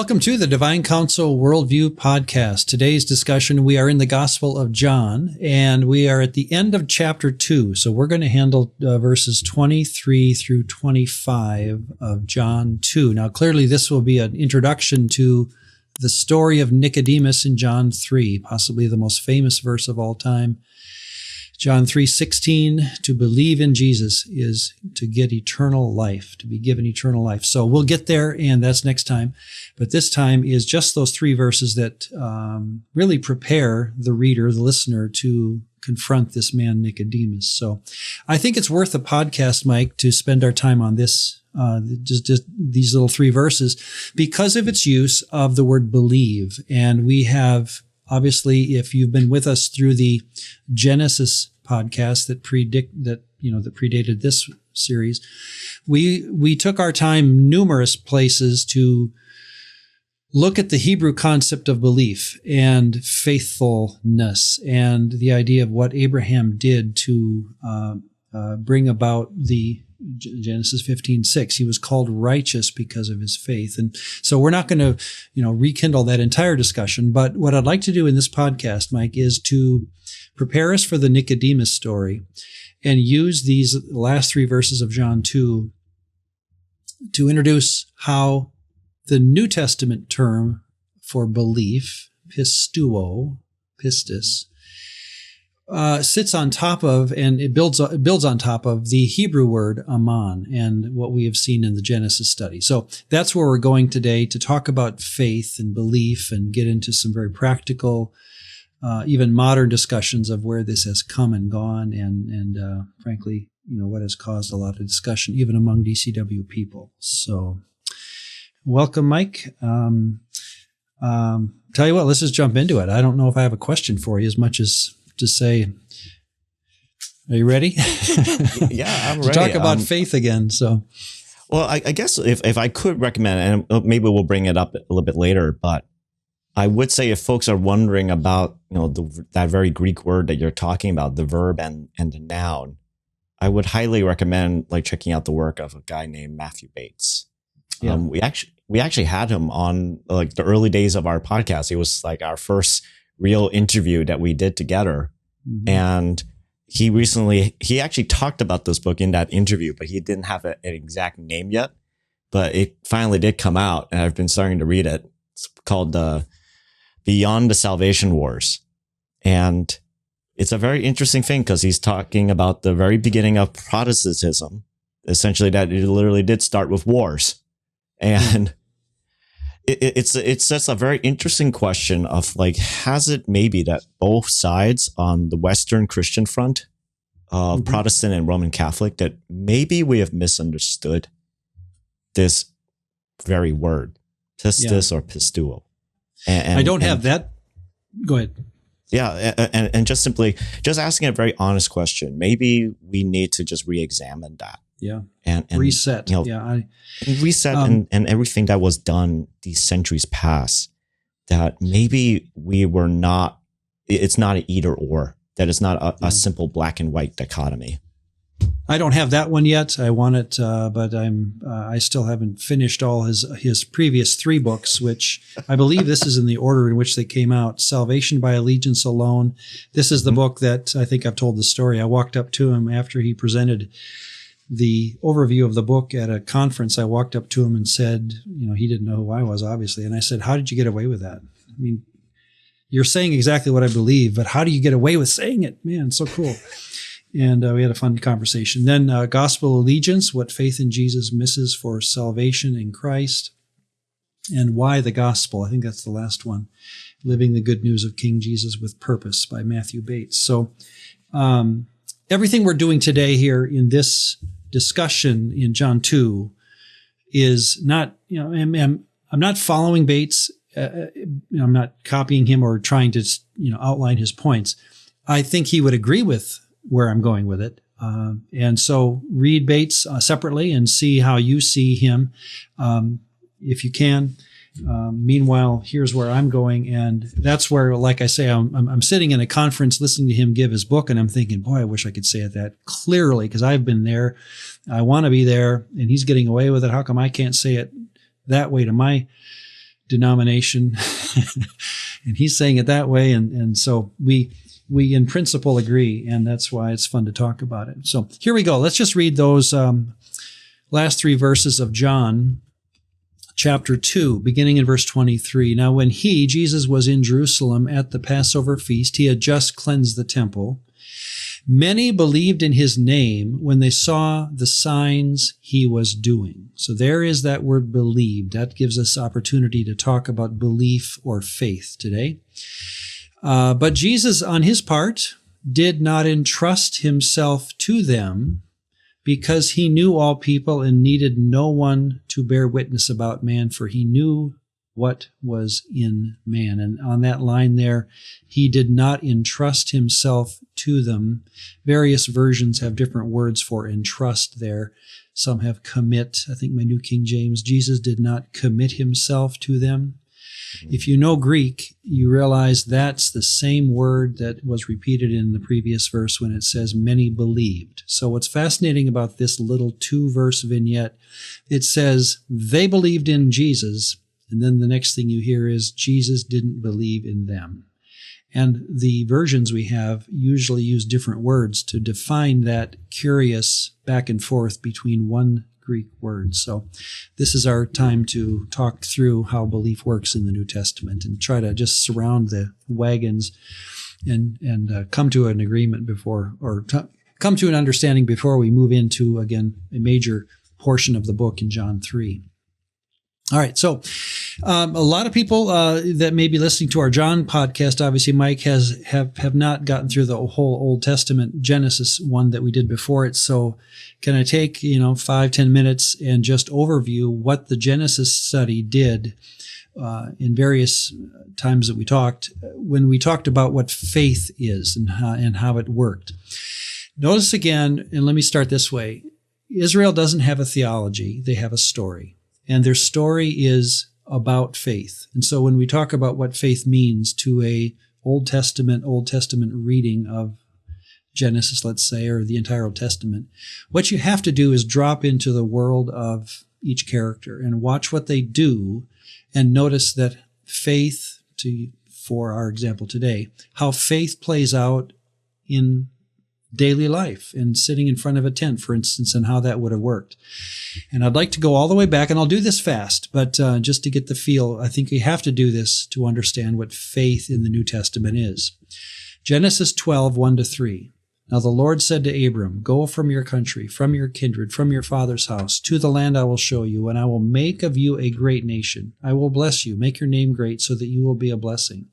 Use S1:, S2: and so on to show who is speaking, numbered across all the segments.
S1: Welcome to the Divine Counsel Worldview podcast. Today's discussion, we are in the Gospel of John, and we are at the end of chapter 2. So we're going to handle verses 23 through 25 of John 2. Now, clearly, this will be an introduction to the story of Nicodemus in John 3, possibly the most famous verse of all time. John 3:16, to believe in Jesus is to get eternal life, to be given eternal life. So we'll get there, and that's next time. But this time is just those three verses that really prepare the reader, the listener, to confront this man Nicodemus. So I think it's worth a podcast, Mike, to spend our time on this, just these little three verses, because of its use of the word believe. And we have, obviously, if you've been with us through the Genesis podcast that predated this series, we took our time numerous places to look at the Hebrew concept of belief and faithfulness and the idea of what Abraham did to bring about the Genesis 15:6. He was called righteous because of his faith. And so we're not going to, rekindle that entire discussion. But what I'd like to do in this podcast, Mike, is to prepare us for the Nicodemus story and use these last three verses of John 2 to introduce how the New Testament term for belief, Pisteuo, pistis, sits on top of, and it builds on top of the Hebrew word aman and what we have seen in the Genesis study. So that's where we're going today, to talk about faith and belief and get into some very practical, even modern discussions of where this has come and gone, and frankly, what has caused a lot of discussion even among DCW people. So welcome, Mike. Tell you what, let's just jump into it. I don't know if I have a question for you as much as to say, are you ready?
S2: Yeah, I'm ready.
S1: To talk about faith again. So,
S2: well, I guess if I could recommend, and maybe we'll bring it up a little bit later, but I would say if folks are wondering about, that very Greek word that you're talking about, the verb and the noun, I would highly recommend checking out the work of a guy named Matthew Bates. Yeah. We actually had him on the early days of our podcast. It was our first real interview that we did together. Mm-hmm. And he actually talked about this book in that interview, but he didn't have an exact name yet, but it finally did come out, and I've been starting to read it. It's called Beyond the Salvation Wars. And it's a very interesting thing because he's talking about the very beginning of Protestantism, essentially that it literally did start with wars. And it's just a very interesting question of has it maybe that both sides on the Western Christian front of mm-hmm. Protestant and Roman Catholic, that maybe we have misunderstood this very word, pistis or pisteuo. And
S1: I don't have that. Go ahead.
S2: Yeah. And just asking a very honest question. Maybe we need to just re-examine that.
S1: Yeah.
S2: And
S1: reset.
S2: Reset and everything that was done these centuries past, that maybe it's not an either or, that it's not a simple black and white dichotomy.
S1: I don't have that one yet. I want it, but I still haven't finished all his previous three books, which I believe this is in the order in which they came out. Salvation by Allegiance Alone. This is the book that I think I've told the story. I walked up to him after he presented the overview of the book at a conference. I walked up to him and said, he didn't know who I was, obviously. And I said, how did you get away with that? I mean, you're saying exactly what I believe, but how do you get away with saying it? Man, so cool. And we had a fun conversation. Then Gospel Allegiance, What Faith in Jesus Misses for Salvation in Christ, and Why the Gospel. I think that's the last one. Living the Good News of King Jesus with Purpose by Matthew Bates. So everything we're doing today here in this discussion in John 2 is not, I'm not following Bates. I'm not copying him or trying to, outline his points. I think he would agree with where I'm going with it. And so read Bates separately and see how you see him, if you can. Meanwhile, here's where I'm going. And that's where, like I say, I'm sitting in a conference listening to him give his book, and I'm thinking, boy, I wish I could say it that clearly, because I've been there. I want to be there, and he's getting away with it. How come I can't say it that way to my denomination. And he's saying it that way. And so we in principle agree, and that's why it's fun to talk about it. So here we go. Let's just read those last 3 verses of John chapter 2, beginning in verse 23. Now when Jesus was in Jerusalem at the Passover feast, he had just cleansed the temple. Many believed in his name when they saw the signs he was doing. So there is that word believed. That gives us opportunity to talk about belief or faith today. But Jesus, on his part, did not entrust himself to them because he knew all people and needed no one to bear witness about man, for he knew what was in man. And on that line there, he did not entrust himself to them. Various versions have different words for entrust there. Some have commit. I think my New King James, Jesus did not commit himself to them. If you know Greek, you realize that's the same word that was repeated in the previous verse when it says many believed. So what's fascinating about this little 2-verse vignette, it says they believed in Jesus, and then the next thing you hear is Jesus didn't believe in them. And the versions we have usually use different words to define that curious back and forth between one Greek word. So this is our time to talk through how belief works in the New Testament and try to just surround the wagons and come to an agreement before, or come to an understanding before we move into, again, a major portion of the book in John 3. All right, so a lot of people that may be listening to our John podcast, obviously Mike have not gotten through the whole Old Testament Genesis one that we did before it. So can I take 5-10 minutes and just overview what the Genesis study did in various times that we talked, when we talked about what faith is and how it worked. Notice again, and let me start this way: Israel doesn't have a theology; they have a story. And their story is about faith. And so when we talk about what faith means to a Old Testament reading of Genesis, let's say, or the entire Old Testament, what you have to do is drop into the world of each character and watch what they do and notice that faith, for our example today, how faith plays out in daily life and sitting in front of a tent, for instance, and how that would have worked. And I'd like to go all the way back, and I'll do this fast, but just to get the feel, I think we have to do this to understand what faith in the New Testament is. Genesis 12, 1-3. Now the Lord said to Abram, "Go from your country, from your kindred, from your father's house, to the land I will show you, and I will make of you a great nation. I will bless you, make your name great, so that you will be a blessing.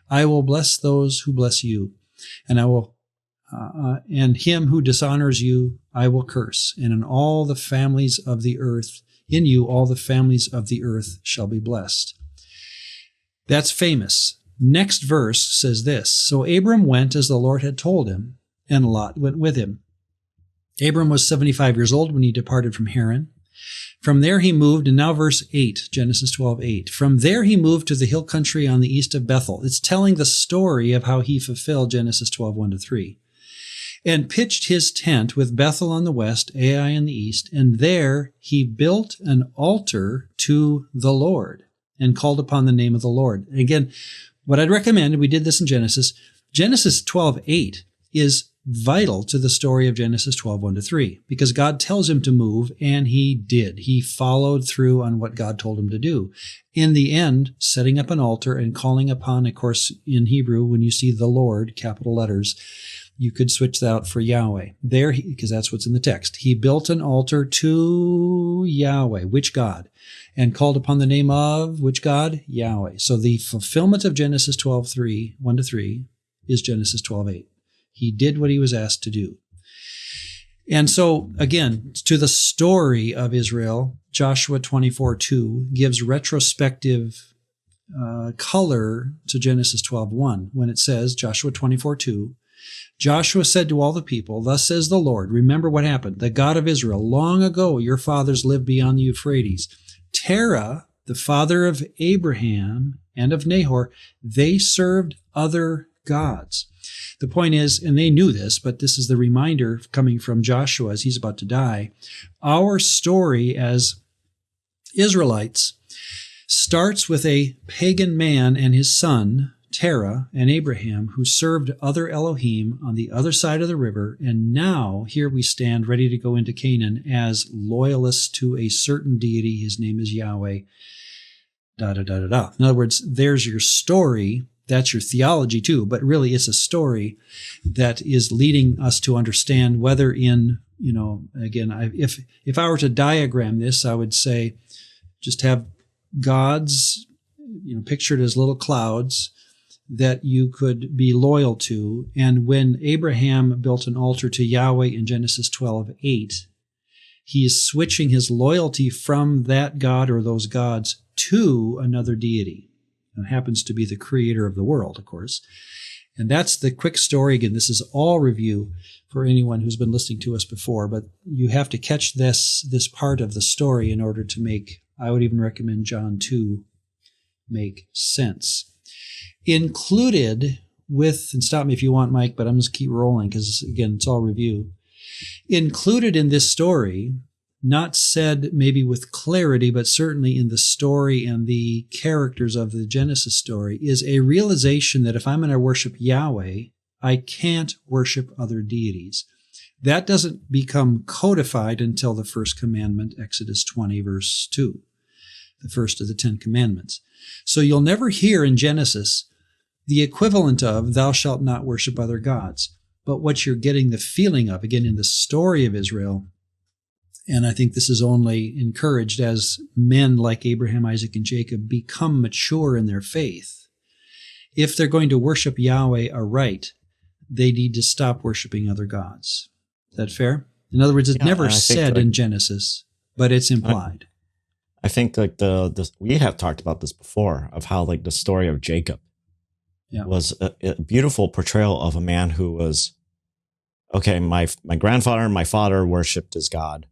S1: I will bless those who bless you, and and him who dishonors you, I will curse. And in all the families of the earth, in you, all the families of the earth shall be blessed." That's famous. Next verse says this: "So Abram went as the Lord had told him, and Lot went with him. Abram was 75 years old when he departed from Haran. From there he moved," and now verse 8, Genesis 12:8. "From there he moved to the hill country on the east of Bethel." It's telling the story of how he fulfilled Genesis 12, 1-3. "And pitched his tent with Bethel on the west, Ai on the east, and there he built an altar to the Lord and called upon the name of the Lord." And again, what I'd recommend, and we did this in Genesis 12:8 is vital to the story of Genesis 12, 1-3, because God tells him to move, and he did. He followed through on what God told him to do. In the end, setting up an altar and calling upon, of course, in Hebrew, when you see the Lord, capital letters, you could switch that out for Yahweh. There, because that's what's in the text. He built an altar to Yahweh, which God? And called upon the name of which God? Yahweh. So the fulfillment of Genesis 12:3, 1-3, is Genesis 12:8. He did what he was asked to do. And so, again, to the story of Israel, Joshua 24:2 gives retrospective color to Genesis 12:1 when it says, Joshua 24:2, "Joshua said to all the people, 'Thus says the Lord,' remember what happened, the God of Israel, long ago your fathers lived beyond the Euphrates. Terah, the father of Abraham and of Nahor, they served other gods." The point is, and they knew this, but this is the reminder coming from Joshua as he's about to die, our story as Israelites starts with a pagan man and his son, Terah, and Abraham, who served other Elohim on the other side of the river, and now here we stand ready to go into Canaan as loyalists to a certain deity. His name is Yahweh. In other words, there's your story. That's your theology too, but really it's a story that is leading us to understand whether in, again, if I were to diagram this, I would say just have gods, pictured as little clouds that you could be loyal to. And when Abraham built an altar to Yahweh in Genesis 12:8, he is switching his loyalty from that god or those gods to another deity. It happens to be the creator of the world, of course. And that's the quick story. Again, this is all review for anyone who's been listening to us before, but you have to catch this part of the story in order to make, I would even recommend John 2 make sense. Included with, and stop me if you want, Mike, but I'm just keep rolling because, again, it's all review. Included in this story, not said maybe with clarity, but certainly in the story and the characters of the Genesis story, is a realization that if I'm going to worship Yahweh, I can't worship other deities. That doesn't become codified until the first commandment, Exodus 20, verse 2, the first of the 10 commandments. So you'll never hear in Genesis the equivalent of, thou shalt not worship other gods. But what you're getting the feeling of, again, in the story of Israel, and I think this is only encouraged as men like Abraham, Isaac, and Jacob become mature in their faith. If they're going to worship Yahweh aright, they need to stop worshiping other gods. Is that fair? In other words, it's never said in Genesis, but it's implied.
S2: I think like we have talked about this before, of how like the story of Jacob was a beautiful portrayal of a man who was, okay, my grandfather and my father worshipped his God.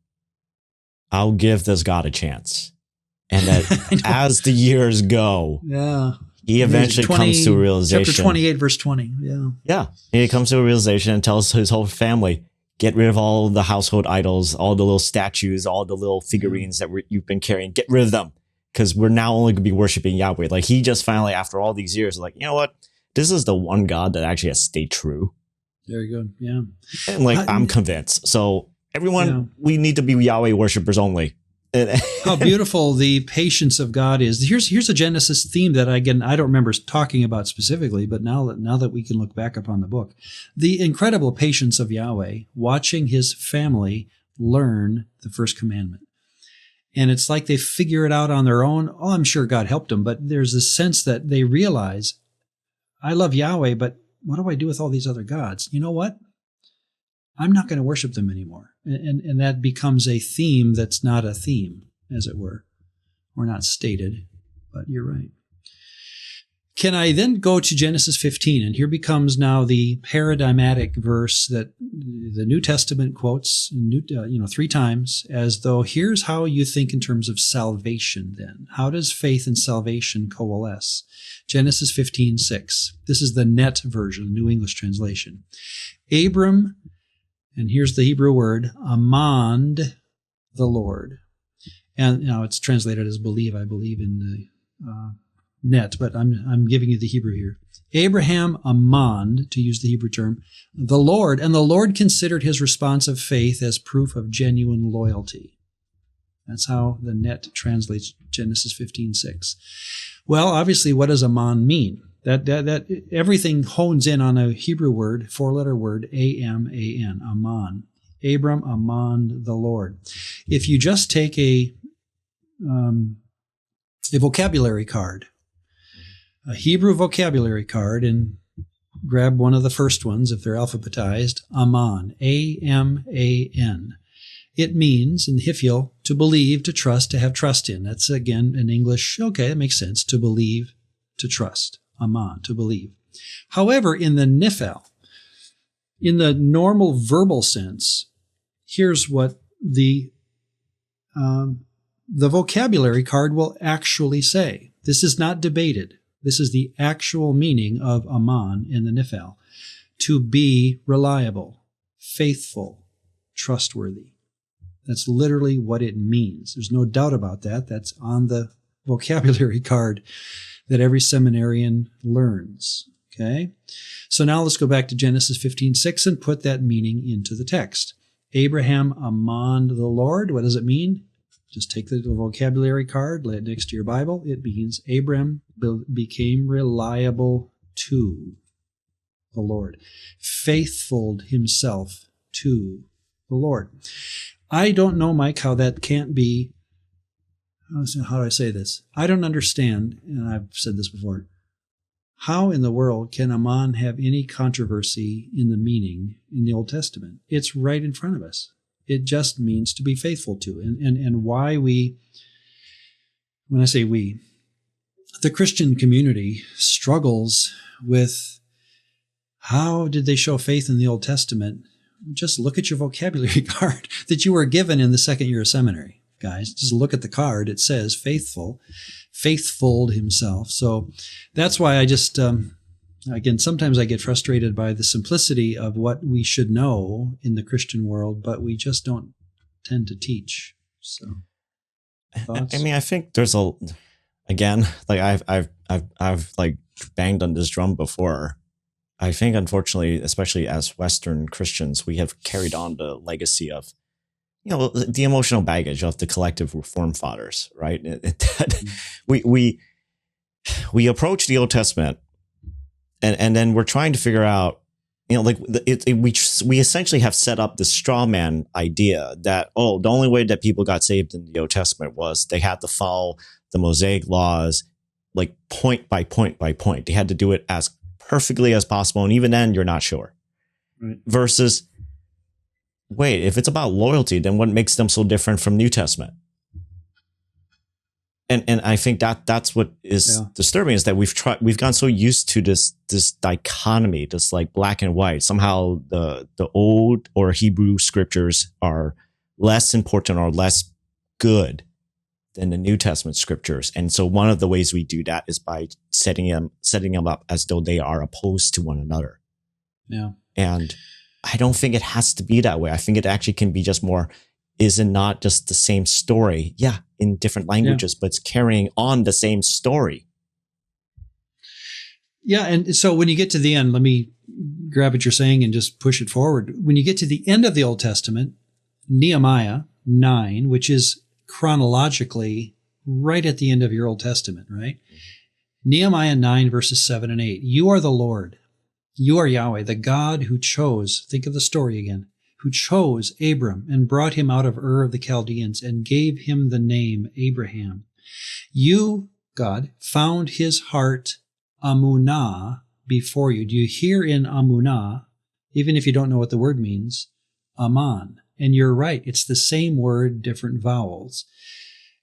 S2: I'll give this God a chance. And that as the years go, he eventually comes to a realization.
S1: Chapter 28, verse 20.
S2: Yeah. He comes to a realization and tells his whole family, get rid of all the household idols, all the little statues, all the little figurines that you've been carrying. Get rid of them, because we're now only going to be worshiping Yahweh. Like he just finally, after all these years, like, you know what? This is the one God that actually has stayed true.
S1: Very good. Yeah.
S2: And like, I'm convinced. So everyone, we need to be Yahweh worshipers only.
S1: How beautiful the patience of God is. Here's a Genesis theme that, again, I don't remember talking about specifically, but now that we can look back upon the book, the incredible patience of Yahweh watching his family learn the first commandment. And it's like they figure it out on their own. Oh, I'm sure God helped them, but there's this sense that they realize, I love Yahweh, but what do I do with all these other gods? You know what? I'm not going to worship them anymore. And that becomes a theme that's not a theme, as it were, or not stated, but you're right. Can I then go to Genesis 15? And here becomes now the paradigmatic verse that the New Testament quotes 3 times, as though here's how you think in terms of salvation then. How does faith and salvation coalesce? Genesis 15:6. This is the Net version, New English translation. Abram, and here's the Hebrew word, aman, the Lord. And now it's translated as believe, I believe, in the Net, but I'm giving you the Hebrew here. Abraham aman, to use the Hebrew term, the Lord, and the Lord considered his response of faith as proof of genuine loyalty. That's how the Net translates Genesis 15:6. Well, obviously, what does aman mean? That everything hones in on a Hebrew word, 4-letter word, A-M-A-N, aman. Abram, aman, the Lord. If you just take a vocabulary card, a Hebrew vocabulary card, and grab one of the first ones, if they're alphabetized, aman, A-M-A-N. It means, in Hifil, to believe, to trust, to have trust in. That's, again, in English, okay, that makes sense, to believe, to trust. Aman, to believe. However, in the Nifel, in the normal verbal sense, here's what the vocabulary card will actually say. This is not debated. This is the actual meaning of aman in the Nifel. To be reliable, faithful, trustworthy. That's literally what it means. There's no doubt about that. That's on the vocabulary card that every seminarian learns. Okay. So now let's go back to Genesis 15:6 and put that meaning into the text. Abraham aman the Lord. What does it mean? Just take the vocabulary card, lay it next to your Bible. It means Abram became reliable to the Lord, faithful himself to the Lord. I don't know, Mike, how that can't be. How do I say this? I don't understand, and I've said this before. How in the world can Aman have any controversy in the meaning in the Old Testament? It's right in front of us. It just means to be faithful to. And why we, when I say we, the Christian community struggles with how did they show faith in the Old Testament? Just look at your vocabulary card that you were given in the second year of seminary, guys. Just look at the card. It says faithful, faithful himself. So that's why I just, again, sometimes I get frustrated by the simplicity of what we should know in the Christian world, but we just don't tend to teach. So, thoughts?
S2: I mean, I think there's again, like I've like banged on this drum before. I think, unfortunately, especially as Western Christians, we have carried on the legacy of, the emotional baggage of the collective Reform fathers, right? We approach the Old Testament, and then we're trying to figure out, we essentially have set up the straw man idea that, the only way that people got saved in the Old Testament was they had to follow the Mosaic laws, like point by point by point. They had to do it as perfectly as possible. And even then, you're not sure. Right. Versus, wait, if it's about loyalty, then what makes them so different from New Testament? And I think that's what is disturbing, is that we've gotten so used to this dichotomy, this like black and white. Somehow the old or Hebrew scriptures are less important or less good than the New Testament scriptures. And so one of the ways we do that is by setting them up as though they are opposed to one another.
S1: Yeah.
S2: And I don't think it has to be that way. I think it actually can be just more, is it not just the same story? Yeah, in different languages, but it's carrying on the same story.
S1: Yeah. And so when you get to the end, let me grab what you're saying and just push it forward. When you get to the end of the Old Testament, Nehemiah 9, which is chronologically right at the end of your Old Testament, right? Nehemiah 9, verses 7 and 8. You are the Lord. You are Yahweh, the God who chose, think of the story again, who chose Abram and brought him out of Ur of the Chaldeans and gave him the name Abraham. You, God, found his heart amunah before you. Do you hear in amunah, even if you don't know what the word means, aman? And you're right, it's the same word, different vowels.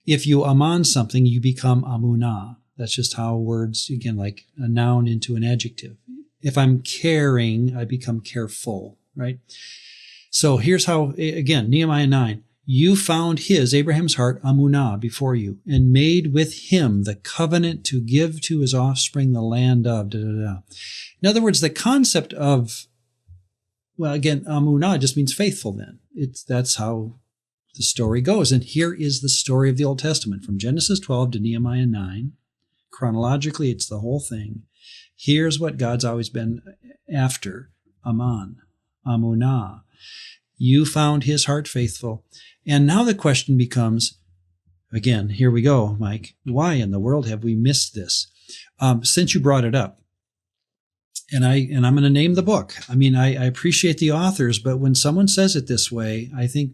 S1: If you aman something, you become amunah. That's just how words, again, like a noun into an adjective. If I'm caring, I become careful, right? So here's how, again, Nehemiah 9, you found Abraham's heart, amunah, before you, and made with him the covenant to give to his offspring the land of, da, da, da. In other words, the concept of, well, again, amunah just means faithful then. That's how the story goes. And here is the story of the Old Testament from Genesis 12 to Nehemiah 9. Chronologically, it's the whole thing. Here's what God's always been after. Aman, amunah. You found his heart faithful. And now the question becomes, again, here we go, Mike. Why in the world have we missed this? Since you brought it up, and I'm going to name the book. I mean, I appreciate the authors, but when someone says it this way, I think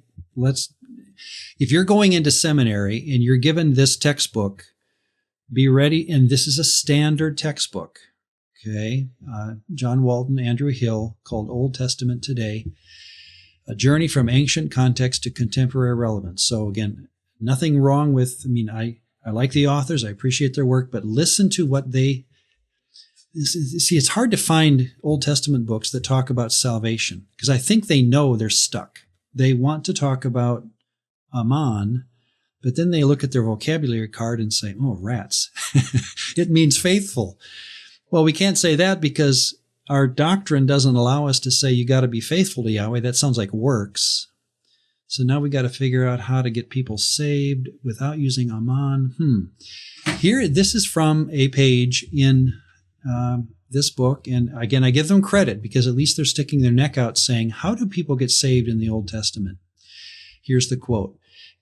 S1: if you're going into seminary and you're given this textbook, be ready. And this is a standard textbook. Okay. John Walton, Andrew Hill, called Old Testament Today, A Journey from Ancient Context to Contemporary Relevance. So again, nothing wrong with, I like the authors. I appreciate their work, but listen to what see, it's hard to find Old Testament books that talk about salvation because I think they know they're stuck. They want to talk about Aman, but then they look at their vocabulary card and say, oh, rats. It means faithful. Well, we can't say that because our doctrine doesn't allow us to say you got to be faithful to Yahweh. That sounds like works. So now we got to figure out how to get people saved without using aman. Here, this is from a page in this book. And again, I give them credit because at least they're sticking their neck out saying, how do people get saved in the Old Testament? Here's the quote.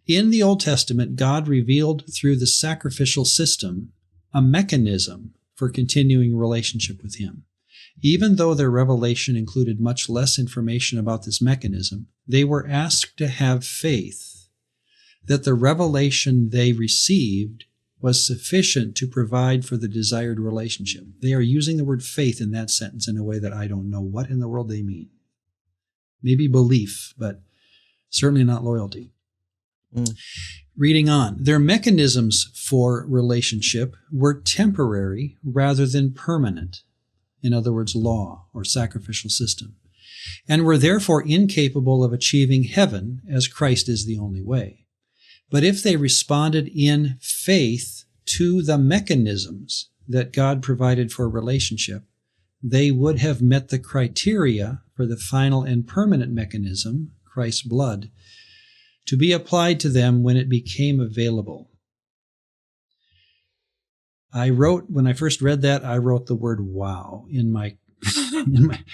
S1: In the Old Testament, God revealed through the sacrificial system a mechanism for continuing relationship with him. Even though their revelation included much less information about this mechanism, they were asked to have faith that the revelation they received was sufficient to provide for the desired relationship. They are using the word faith in that sentence in a way that I don't know what in the world they mean. Maybe belief, but certainly not loyalty. Reading on, their mechanisms for relationship were temporary rather than permanent. In other words, law or sacrificial system, and were therefore incapable of achieving heaven as Christ is the only way. But if they responded in faith to the mechanisms that God provided for relationship, they would have met the criteria for the final and permanent mechanism, Christ's blood, to be applied to them when it became available. When I first read that, I wrote the word wow in my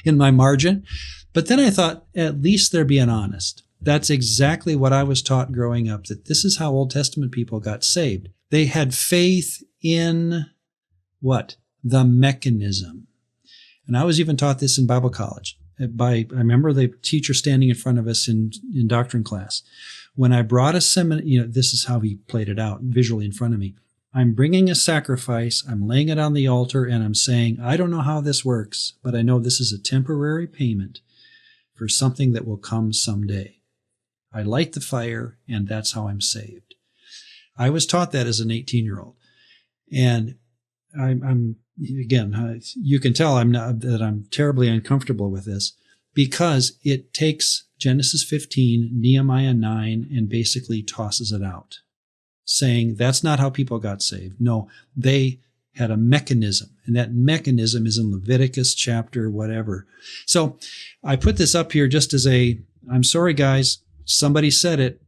S1: in my margin. But then I thought, at least they're being honest. That's exactly what I was taught growing up, that this is how Old Testament people got saved. They had faith in what? The mechanism. And I was even taught this in Bible college. I remember the teacher standing in front of us in doctrine class. When I brought a seminar, this is how he played it out visually in front of me. I'm bringing a sacrifice, I'm laying it on the altar, and I'm saying, I don't know how this works, but I know this is a temporary payment for something that will come someday. I light the fire, and that's how I'm saved. I was taught that as an 18-year-old. And I'm again, you can tell that I'm terribly uncomfortable with this because it takes Genesis 15, Nehemiah 9, and basically tosses it out, saying that's not how people got saved. No, they had a mechanism, and that mechanism is in Leviticus chapter whatever. So I put this up here just as I'm sorry, guys, somebody said it.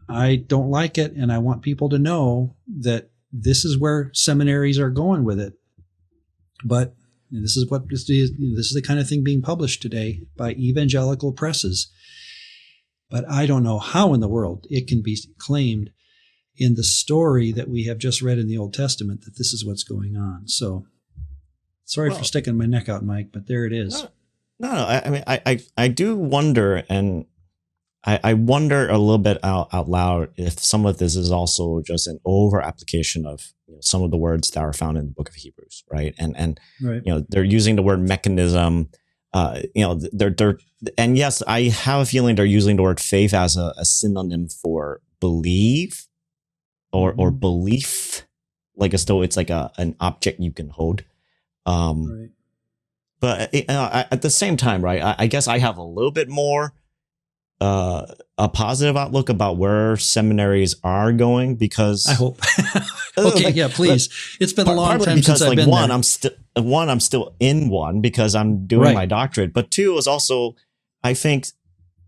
S1: I don't like it, and I want people to know that this is where seminaries are going with it. But this is the kind of thing being published today by evangelical presses. But I don't know how in the world it can be claimed in the story that we have just read in the Old Testament that this is what's going on. So sorry for sticking my neck out, Mike, but there it is.
S2: No. I mean, I do wonder, and I wonder a little bit out loud if some of this is also just an over application of some of the words that are found in the book of Hebrews, right? And
S1: right.
S2: They're using the word mechanism. They're and yes, I have a feeling they're using the word faith as a synonym for believe or belief, like as though it's like an object you can hold.
S1: Right.
S2: But at the same time, right? I guess I have a little bit more a positive outlook about where seminaries are going, because
S1: I hope. Okay, yeah, please. It's been a long time since I've been
S2: there. I'm still in one because I'm doing my doctorate, but two is also, I think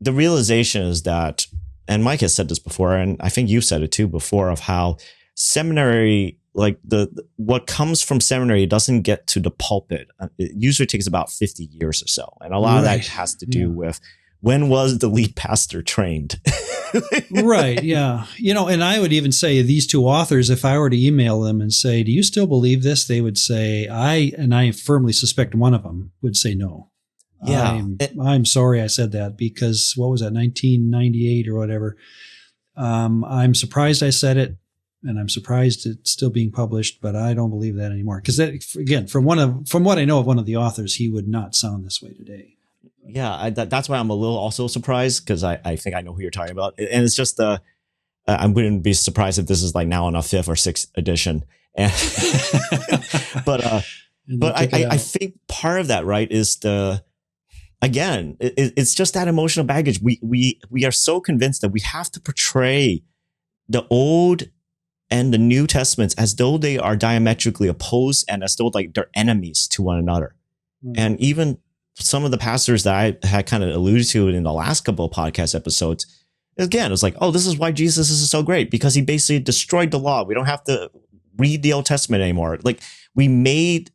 S2: the realization is that, and Mike has said this before, and I think you've said it too before, of how seminary, like what comes from seminary doesn't get to the pulpit. It usually takes about 50 years or so. And a lot of that has to do with, when was the lead pastor trained?
S1: Right. Yeah. And I would even say these two authors, if I were to email them and say, do you still believe this? They would say, I firmly suspect one of them would say no.
S2: Yeah.
S1: I'm sorry I said that, because what was that, 1998 or whatever. I'm surprised I said it, and I'm surprised it's still being published, but I don't believe that anymore. Because again, from what I know of one of the authors, he would not sound this way today.
S2: Yeah, that's why I'm a little also surprised, because I think I know who you're talking about. And it's just I wouldn't be surprised if this is like now on a 5th or 6th edition. But I think part of that, right, is it's just that emotional baggage. We are so convinced that we have to portray the Old and the New Testaments as though they are diametrically opposed and as though like they're enemies to one another. Mm. And even some of the pastors that I had kind of alluded to in the last couple of podcast episodes, Again, it's like, oh, this is why Jesus is so great, because he basically destroyed the law. We don't have to read the Old Testament anymore. Like, we made,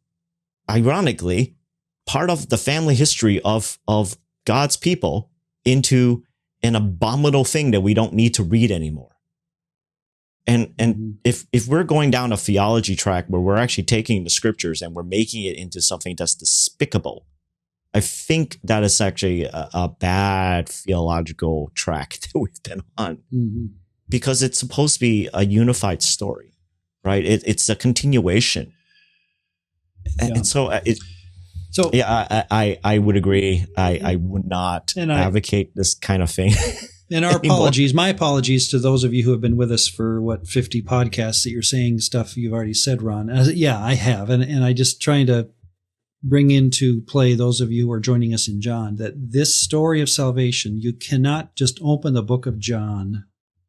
S2: ironically, part of the family history of God's people into an abominable thing that we don't need to read anymore. And if we're going down a theology track where we're actually taking the scriptures and we're making it into something that's despicable, I think that is actually a bad theological track that we've been on, because it's supposed to be a unified story, right? It's a continuation. Yeah. And so I would agree. I would not advocate this kind of thing.
S1: And our apologies, my apologies to those of you who have been with us for 50 podcasts that you're saying stuff you've already said, Ron. Yeah, I have. And I just trying to bring into play those of you who are joining us in John, that this story of salvation, you cannot just open the book of John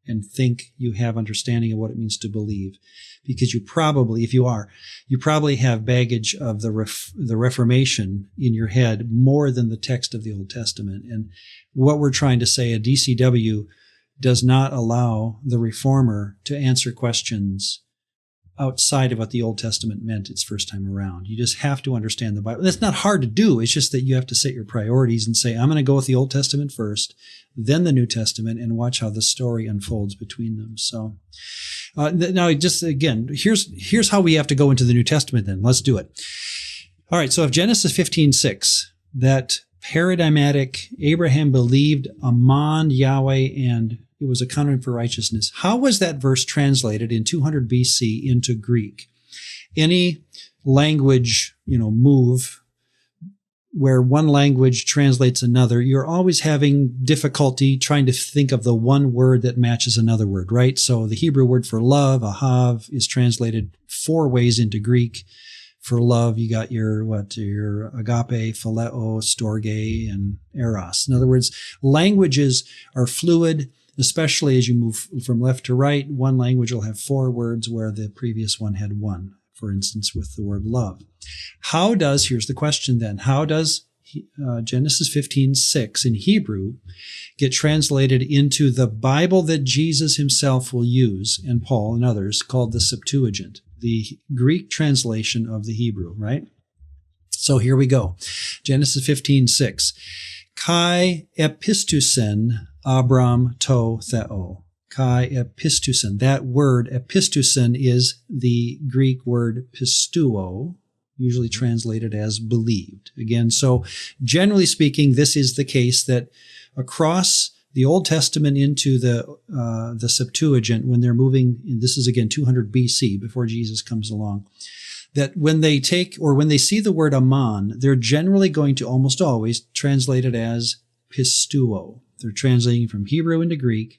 S1: and think you have understanding of what it means to believe, because you probably, if you are, you probably have baggage of the Reformation in your head more than the text of the Old Testament. And what we're trying to say, a DCW does not allow the reformer to answer questions outside of what the Old Testament meant its first time around. You just have to understand the Bible. That's not hard to do. It's just that you have to set your priorities and say, I'm going to go with the Old Testament first, then the New Testament, and watch how the story unfolds between them. So now, just again, here's how we have to go into the New Testament then. Let's do it. All right, so if Genesis 15:6, that paradigmatic, Abraham believed Aman, Yahweh, and it was accounted for righteousness. How was that verse translated in 200 BC into Greek? Any language, move where one language translates another, you're always having difficulty trying to think of the one word that matches another word, right? So the Hebrew word for love, ahav, is translated 4 ways into Greek. For love, you got your agape, phileo, storge, and eros. In other words, languages are fluid, especially as you move from left to right. One language will have 4 words where the previous one had 1, for instance, with the word love. Here's the question then, how does Genesis 15:6 in Hebrew get translated into the Bible that Jesus himself will use, and Paul and others, called the Septuagint, the Greek translation of the Hebrew, right? So here we go. Genesis 15:6. Kai episteusen Abram to theo. Kai episteusen. That word episteusen is the Greek word pisteuo, usually translated as believed. Again, so generally speaking, this is the case that across the Old Testament into the Septuagint, when they're moving, this is again 200 BC, before Jesus comes along, that when they see the word aman, they're generally going to almost always translate it as pisteuo. They're translating from Hebrew into Greek,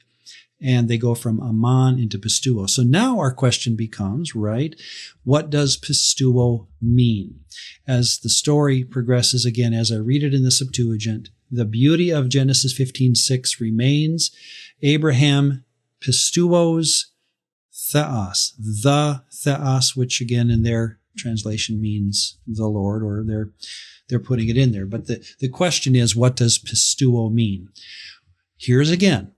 S1: and they go from aman into pisteuo. So now our question becomes, right, what does pisteuo mean? As the story progresses, again, as I read it in the Septuagint, the beauty of Genesis 15:6 remains. Abraham pisteuos theos, the theos, which again in their translation means the Lord, or they're putting it in there. But the question is, what does pisteuo mean? Here's again,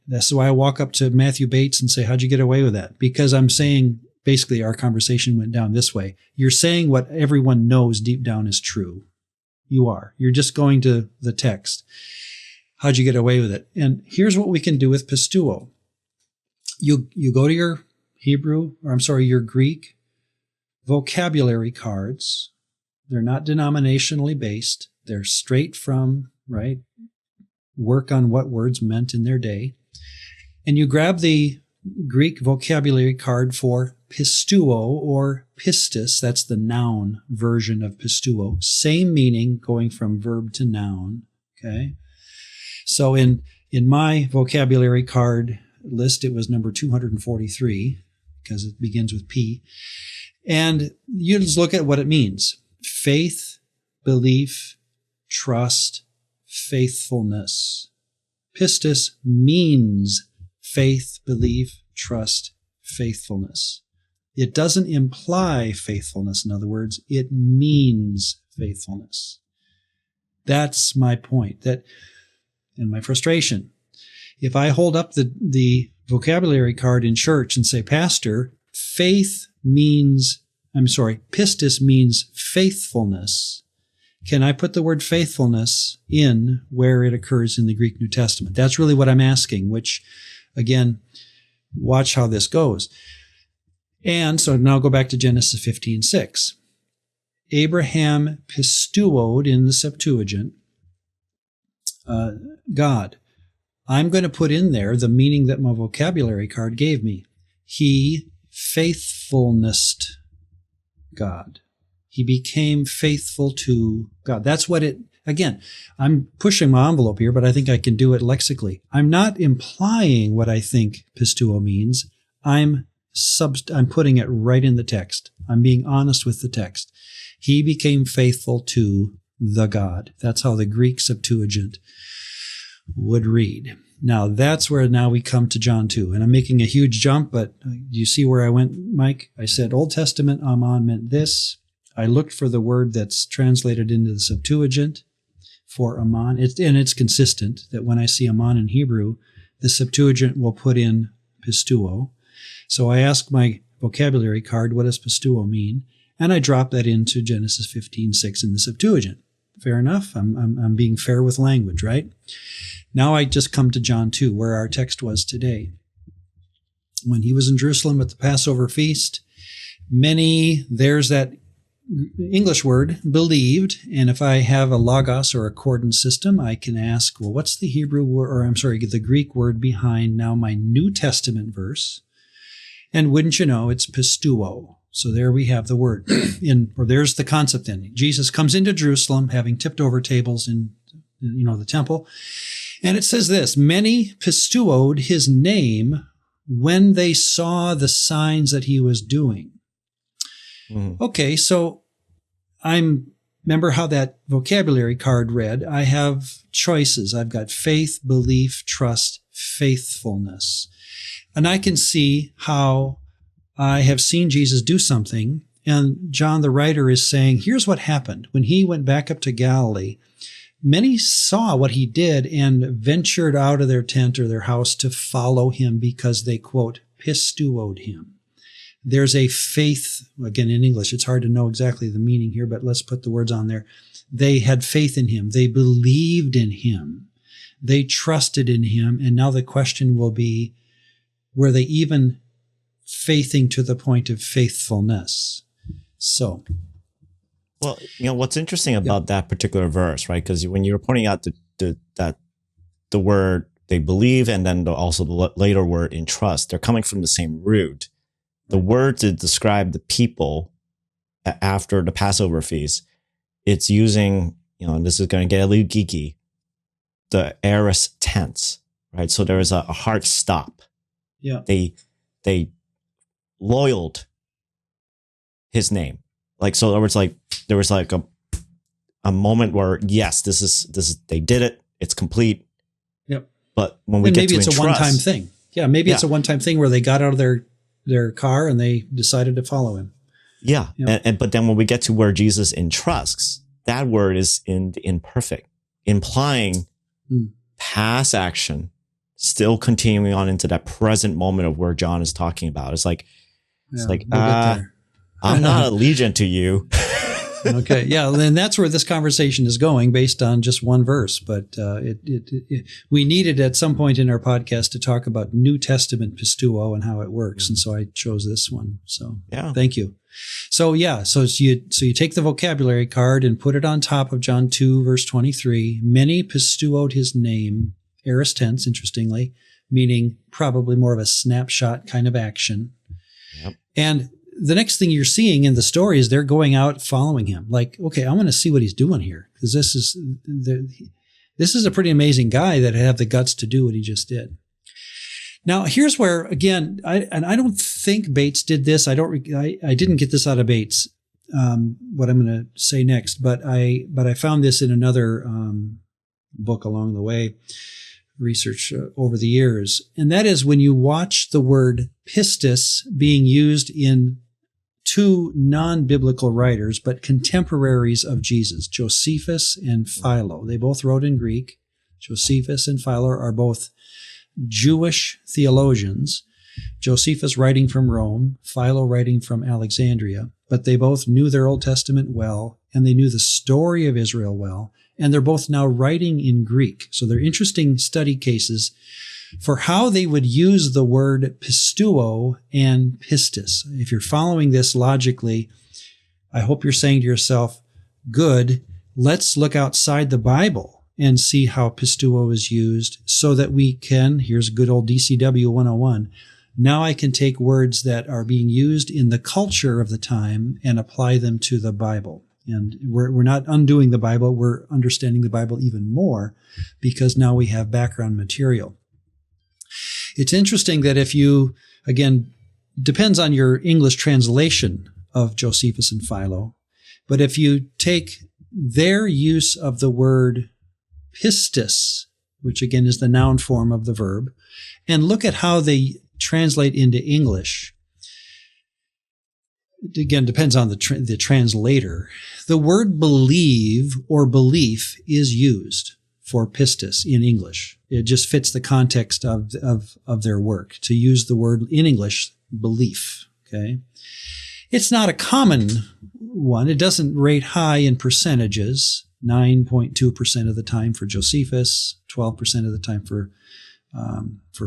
S1: that's why I walk up to Matthew Bates and say, how'd you get away with that? Because I'm saying, basically our conversation went down this way. You're saying what everyone knows deep down is true. You are. You're just going to the text. How'd you get away with it? And here's what we can do with pisteuo. You go to your your Greek vocabulary cards. They're not denominationally based. They're straight from, right, work on what words meant in their day. And you grab the Greek vocabulary card for pisteuo or pistis. That's the noun version of pisteuo. Same meaning, going from verb to noun. Okay. So in my vocabulary card list, it was number 243 because it begins with P. And you just look at what it means. Faith, belief, trust, faithfulness. Pistis means faith, belief, trust, faithfulness. It doesn't imply faithfulness. In other words, it means faithfulness. That's my point, and my frustration if I hold up the vocabulary card in church and say, Pastor, pistis means faithfulness. Can I put the word faithfulness in where it occurs in the Greek New Testament? That's really what I'm asking, which, again, watch how this goes. And so now go back to Genesis 15:6. Abraham pisteuoed in the Septuagint, God. I'm going to put in there the meaning that my vocabulary card gave me. He faithfulnessed God. He became faithful to God. That's what it, again, I'm pushing my envelope here, but I think I can do it lexically. I'm not implying what I think pisteuo means. I'm putting it right in the text. I'm being honest with the text. He became faithful to the God. That's how the Greek Septuagint would read. Now, that's where now we come to John 2. And I'm making a huge jump, but you see where I went, Mike? I said Old Testament, aman meant this. I looked for the word that's translated into the Septuagint for aman. It's consistent that when I see aman in Hebrew, the Septuagint will put in pisteuo. So I asked my vocabulary card, what does pisteuo mean? And I dropped that into Genesis 15:6 in the Septuagint. Fair enough? I'm being fair with language, right? Now I just come to John 2, where our text was today. When he was in Jerusalem at the Passover feast, there's that English word, believed. And if I have a logos or a accordance system, I can ask, well, what's the the Greek word behind now my New Testament verse? And wouldn't you know, it's pisteuo. So there we have the word. There's the concept ending. Jesus comes into Jerusalem, having tipped over tables in, the temple. And it says this, many pisteuoed his name when they saw the signs that he was doing. Okay, so remember how that vocabulary card read. I have choices. I've got faith, belief, trust, faithfulness. And I can see how I have seen Jesus do something. And John, the writer, is saying, here's what happened. When he went back up to Galilee, many saw what he did and ventured out of their tent or their house to follow him because they, quote, pisteuoed him. There's a faith, again, in English, it's hard to know exactly the meaning here, but let's put the words on there. They had faith in him. They believed in him. They trusted in him. And now the question will be, were they even faithing to the point of faithfulness? So.
S2: Well, what's interesting about that particular verse, right? Because when you're pointing out that the word they believe and then also the later word in trust, they're coming from the same root. The word to describe the people after the Passover feast, it's using, and this is going to get a little geeky, the aorist tense, right? So there is a hard stop.
S1: Yeah.
S2: They loyaled his name. So there was a moment where, yes, this is, they did it. It's complete.
S1: Yep.
S2: But when we get to
S1: maybe it's a one-time thing. Yeah. Maybe it's a one-time thing where they got out of their car and they decided to follow him.
S2: Yeah. Yep. But then when we get to where Jesus entrusts, that word is in imperfect, implying past action, still continuing on into that present moment of where John is talking about. It's like, I'm not allegiant to you.
S1: Okay. Yeah. And that's where this conversation is going based on just one verse. But we needed at some point in our podcast to talk about New Testament pisteuo and how it works. And so I chose this one. So thank you. So you take the vocabulary card and put it on top of John 2, verse 23. Many pisteuoed his name, aorist tense, interestingly, meaning probably more of a snapshot kind of action. Yep. And the next thing you're seeing in the story is they're going out following him. Like, okay, I want to see what he's doing here, because this is a pretty amazing guy that have the guts to do what he just did. Now, here's where, again, I don't think Bates did this. I didn't get this out of Bates, what I'm going to say next, but I found this in another book along the way, research over the years. And that is when you watch the word pistis being used in two non-biblical writers, but contemporaries of Jesus, Josephus and Philo. They both wrote in Greek. Josephus and Philo are both Jewish theologians, Josephus writing from Rome, Philo writing from Alexandria, but they both knew their Old Testament well, and they knew the story of Israel well, and they're both now writing in Greek. So they're interesting study cases for how they would use the word pisteuo and pistis. If you're following this logically, I hope you're saying to yourself, good, let's look outside the Bible and see how pisteuo is used so that we can, here's good old DCW 101, now I can take words that are being used in the culture of the time and apply them to the Bible. And we're not undoing the Bible, we're understanding the Bible even more because now we have background material. It's interesting that if you, again, depends on your English translation of Josephus and Philo, but if you take their use of the word pistis, which again is the noun form of the verb, and look at how they translate into English, it again depends on the translator. The word believe or belief is used for pistis in English. It just fits the context of their work to use the word in English, belief. Okay. It's not a common one. It doesn't rate high in percentages, 9.2% of the time for Josephus, 12% of the time for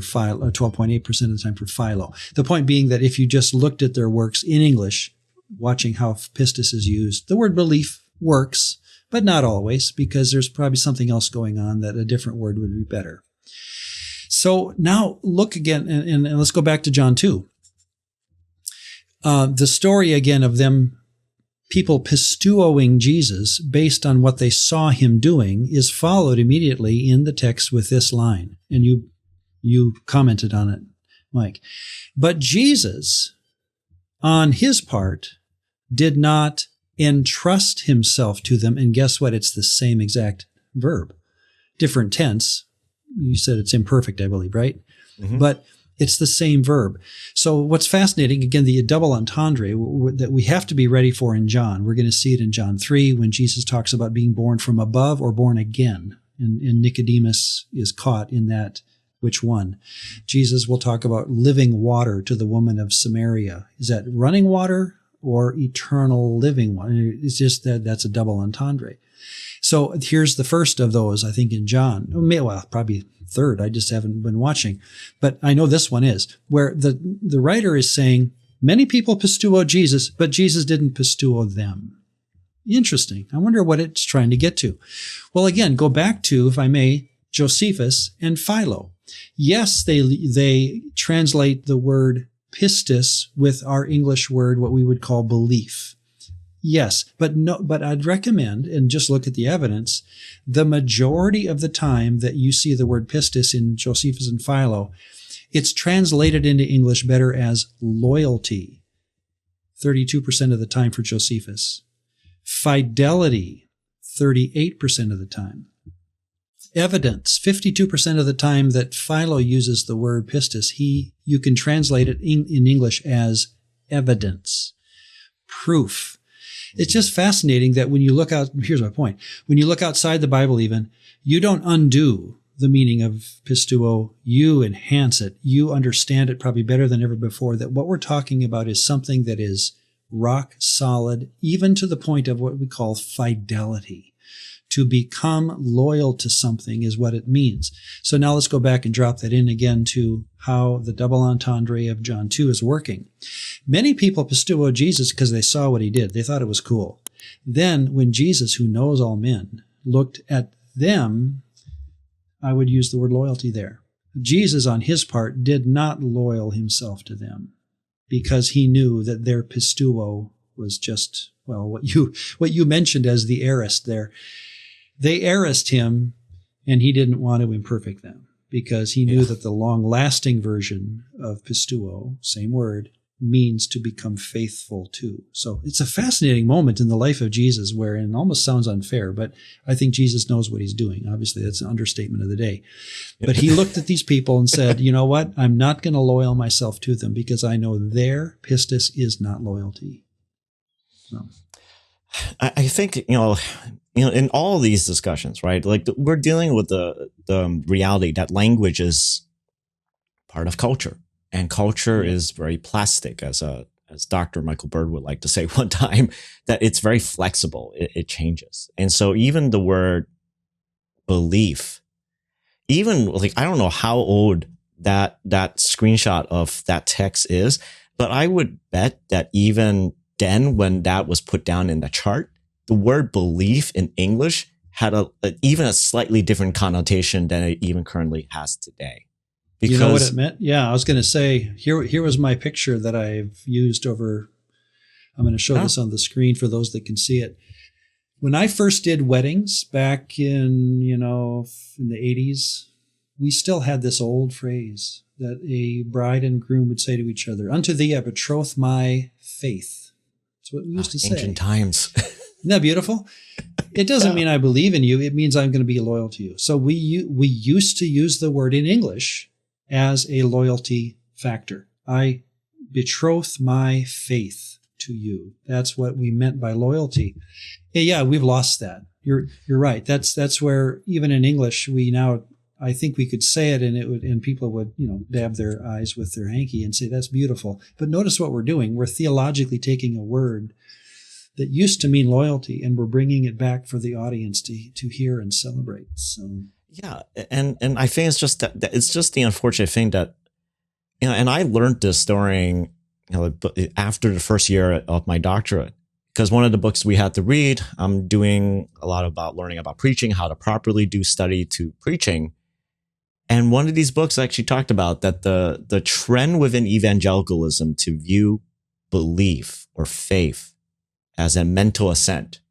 S1: Philo, 12.8% of the time for Philo. The point being that if you just looked at their works in English, watching how pistis is used, the word belief works, but not always, because there's probably something else going on that a different word would be better. So now look again, and let's go back to John 2. The story again of them, people pisteuoing Jesus based on what they saw him doing, is followed immediately in the text with this line. And you commented on it, Mike. But Jesus, on his part, did not entrust himself to them. And guess what? It's the same exact verb. Different tense. You said it's imperfect, I believe, right? Mm-hmm. But it's the same verb. So what's fascinating, again, the double entendre that we have to be ready for in John. We're going to see it in John 3 when Jesus talks about being born from above or born again. And Nicodemus is caught in that. Which one? Jesus will talk about living water to the woman of Samaria. Is that running water or eternal living water? It's just that's a double entendre. So here's the first of those, I think, in John. Well, probably third. I just haven't been watching. But I know this one is, where the writer is saying, many people pisteuo Jesus, but Jesus didn't pisteuo them. Interesting. I wonder what it's trying to get to. Well, again, go back to, if I may, Josephus and Philo. Yes, they translate the word pistis with our English word, what we would call belief. Yes, but I'd recommend, and just look at the evidence, the majority of the time that you see the word pistis in Josephus and Philo, it's translated into English better as loyalty, 32% of the time for Josephus. Fidelity, 38% of the time. Evidence, 52% of the time that Philo uses the word pistis, you can translate it in English as evidence, proof. It's just fascinating that when you look out, here's my point, when you look outside the Bible even, you don't undo the meaning of pisteuo, you enhance it, you understand it probably better than ever before, that what we're talking about is something that is rock solid, even to the point of what we call fidelity. To become loyal to something is what it means. So now let's go back and drop that in again to how the double entendre of John 2 is working. Many people pisteuo Jesus because they saw what he did. They thought it was cool. Then when Jesus, who knows all men, looked at them, I would use the word loyalty there. Jesus, on his part, did not loyal himself to them because he knew that their pisteuo was just, well, what you mentioned as the aorist there. They aorist him, and he didn't want to imperfect them because he knew that the long-lasting version of pisteuo, same word, means to become faithful to. So it's a fascinating moment in the life of Jesus where it almost sounds unfair, but I think Jesus knows what he's doing. Obviously, that's an understatement of the day. But he looked at these people and said, you know what? I'm not going to loyal myself to them because I know their pistis is not loyalty. So.
S2: I think, in all of these discussions, right? Like we're dealing with the reality that language is part of culture, and culture is very plastic, as Dr. Michael Bird would like to say one time, that it's very flexible. It changes. And so even the word belief, even like, I don't know how old that screenshot of that text is, but I would bet that even then, when that was put down in the chart, the word belief in English had even a slightly different connotation than it even currently has today. Because,
S1: you know what it meant? Yeah, I was going to say, here was my picture that I've used over. I'm going to show this on the screen for those that can see it. When I first did weddings back in the 80s, we still had this old phrase that a bride and groom would say to each other, "Unto thee I betroth my faith." That's what we used to say.
S2: Ancient times.
S1: Isn't that beautiful? It doesn't mean I believe in you. It means I'm going to be loyal to you. So we used to use the word in English as a loyalty factor. I betroth my faith to you. That's what we meant by loyalty. Yeah, we've lost that. You're right. That's where even in English we now, I think we could say it and people would, dab their eyes with their hanky and say that's beautiful. But notice what we're doing. We're theologically taking a word that used to mean loyalty, and we're bringing it back for the audience to hear and celebrate. So
S2: yeah, and I think it's just that it's just the unfortunate thing that, and I learned this during after the first year of my doctorate, because one of the books we had to read, I'm doing a lot about learning about preaching, how to properly do study to preaching. And one of these books actually talked about that the trend within evangelicalism to view belief or faith as a mental assent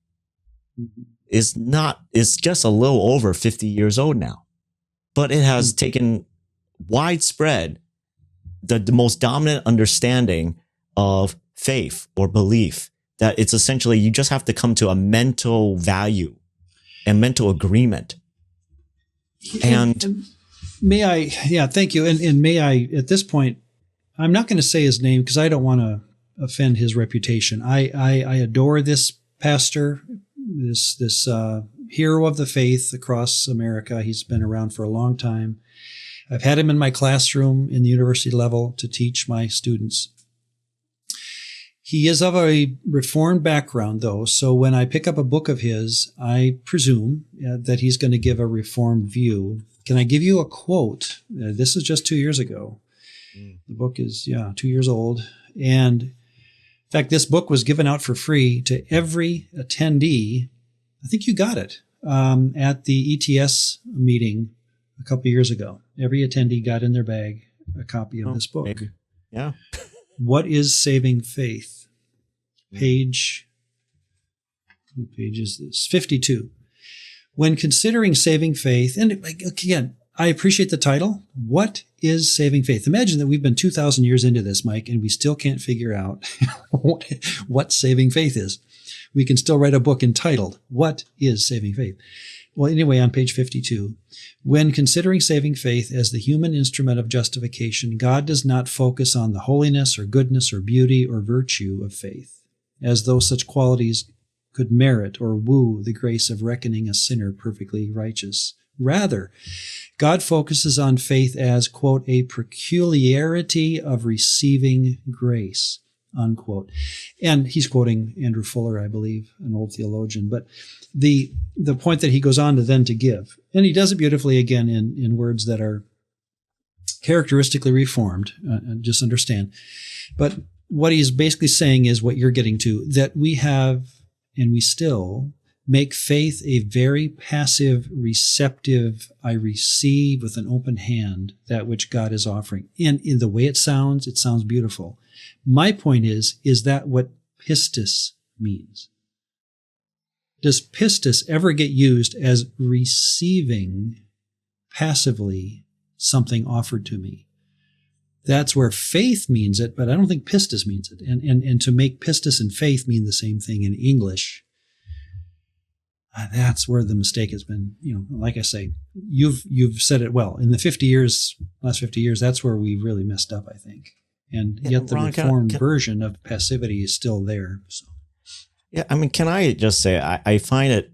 S2: is just a little over 50 years old now. But it has taken widespread the most dominant understanding of faith or belief, that it's essentially you just have to come to a mental value and mental agreement. And
S1: may I, thank you. And may I, at this point, I'm not going to say his name because I don't want to offend his reputation. I adore this pastor, this hero of the faith across America. He's been around for a long time. I've had him in my classroom in the university level to teach my students. He is of a Reformed background, though, so when I pick up a book of his, I presume that he's going to give a Reformed view. Can I give you a quote? This is just 2 years ago. The book is, 2 years old. And in fact, this book was given out for free to every attendee. I think you got it at the ETS meeting a couple of years ago. Every attendee got in their bag a copy of this book.
S2: Maybe. Yeah.
S1: What is Saving Faith? What page is this? 52. When considering saving faith, and again, I appreciate the title. What is saving faith? Imagine that we've been 2,000 years into this, Mike, and we still can't figure out what saving faith is. We can still write a book entitled, What is Saving Faith? Well, anyway, on page 52, when considering saving faith as the human instrument of justification, God does not focus on the holiness or goodness or beauty or virtue of faith, as though such qualities could merit or woo the grace of reckoning a sinner perfectly righteous. Rather, God focuses on faith as, quote, a peculiarity of receiving grace, unquote. And he's quoting Andrew Fuller, I believe, an old theologian. But the point that he goes on to give, and he does it beautifully again in words that are characteristically Reformed, just understand. But what he's basically saying is what you're getting to, that we have, and we still make faith a very passive, receptive, I receive with an open hand that which God is offering. And in the way it sounds beautiful. My point is that what pistis means? Does pistis ever get used as receiving passively something offered to me? That's where faith means it, but I don't think pistis means it. And to make pistis and faith mean the same thing in English, that's where the mistake has been. Like I say, you've said it well. In the last 50 years, that's where we really messed up, I think. And yet the
S2: Ron,
S1: Reformed version of passivity is still there. So.
S2: Yeah, I mean, can I just say, I find it,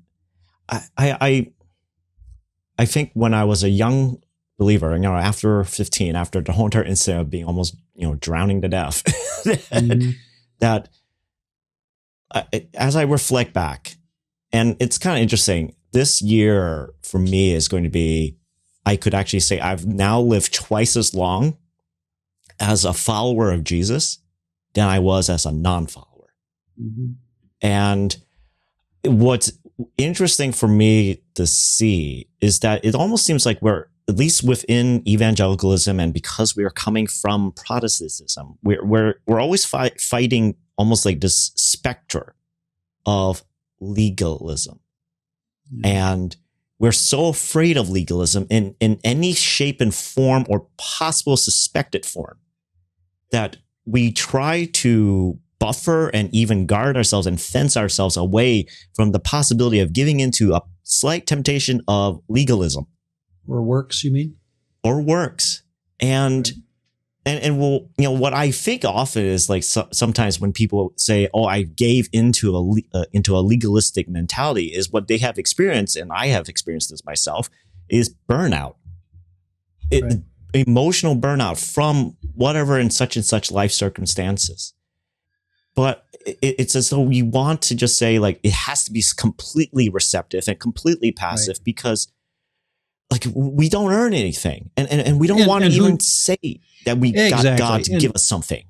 S2: I think when I was a young believer, after 15, after the whole entire incident of being almost, drowning to death, that as I reflect back, and it's kind of interesting, this year for me is going to be, I could actually say I've now lived twice as long as a follower of Jesus than I was as a non-follower. Mm-hmm. And what's interesting for me to see is that it almost seems like we're, at least within evangelicalism, and because we are coming from Protestantism, we're always fighting almost like this specter of legalism. Mm-hmm. And we're so afraid of legalism in any shape and form or possible suspected form that we try to buffer and even guard ourselves and fence ourselves away from the possibility of giving into a slight temptation of legalism.
S1: Or works, you mean? Or
S2: works. And well, what I think often is like sometimes when people say, "Oh, I gave into a legalistic mentality," is what they have experienced, and I have experienced this myself, is burnout, emotional burnout from whatever and such life circumstances. But it's as though you want to just say like it has to be completely receptive and completely passive because like we don't earn anything, and we don't want to even say that we got God to give us something.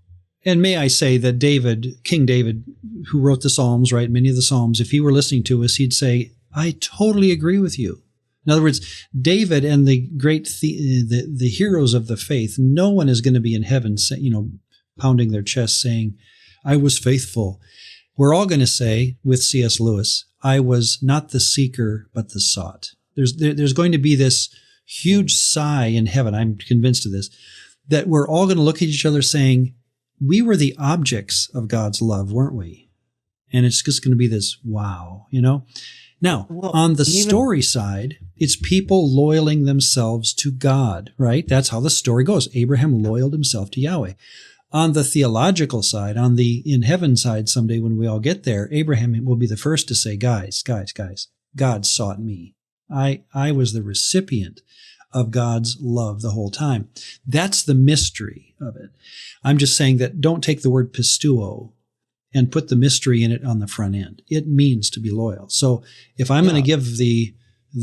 S1: And may I say that King David, who wrote the Psalms, right, many of the Psalms, if he were listening to us, he'd say, "I totally agree with you." In other words, David and the great the heroes of the faith, no one is going to be in heaven, pounding their chest saying, "I was faithful." We're all going to say, with C.S. Lewis, "I was not the seeker, but the sought." There's going to be this huge sigh in heaven, I'm convinced of this, that we're all going to look at each other saying, we were the objects of God's love, weren't we? And it's just going to be this, wow, Now, on the story side, it's people loyaling themselves to God, right? That's how the story goes. Abraham loyaled himself to Yahweh. On the theological side, on the in heaven side, someday when we all get there, Abraham will be the first to say, guys, God sought me. I was the recipient of God's love the whole time. That's the mystery of it. I'm just saying that don't take the word pisteuo and put the mystery in it on the front end. It means to be loyal. So if I'm going to give the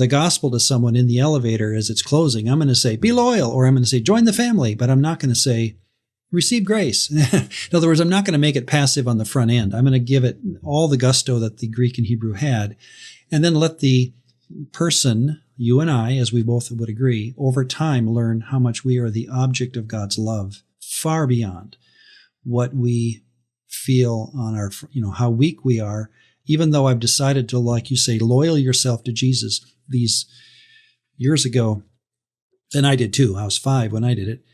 S1: gospel to someone in the elevator as it's closing, I'm going to say, be loyal, or I'm going to say, join the family, but I'm not going to say, receive grace. In other words, I'm not going to make it passive on the front end. I'm going to give it all the gusto that the Greek and Hebrew had, and then let the person, you and I, as we both would agree, over time learn how much we are the object of God's love, far beyond what we feel on our, how weak we are, even though I've decided to, like you say, loyal yourself to Jesus these years ago. And I did too. I was 5 when I did it.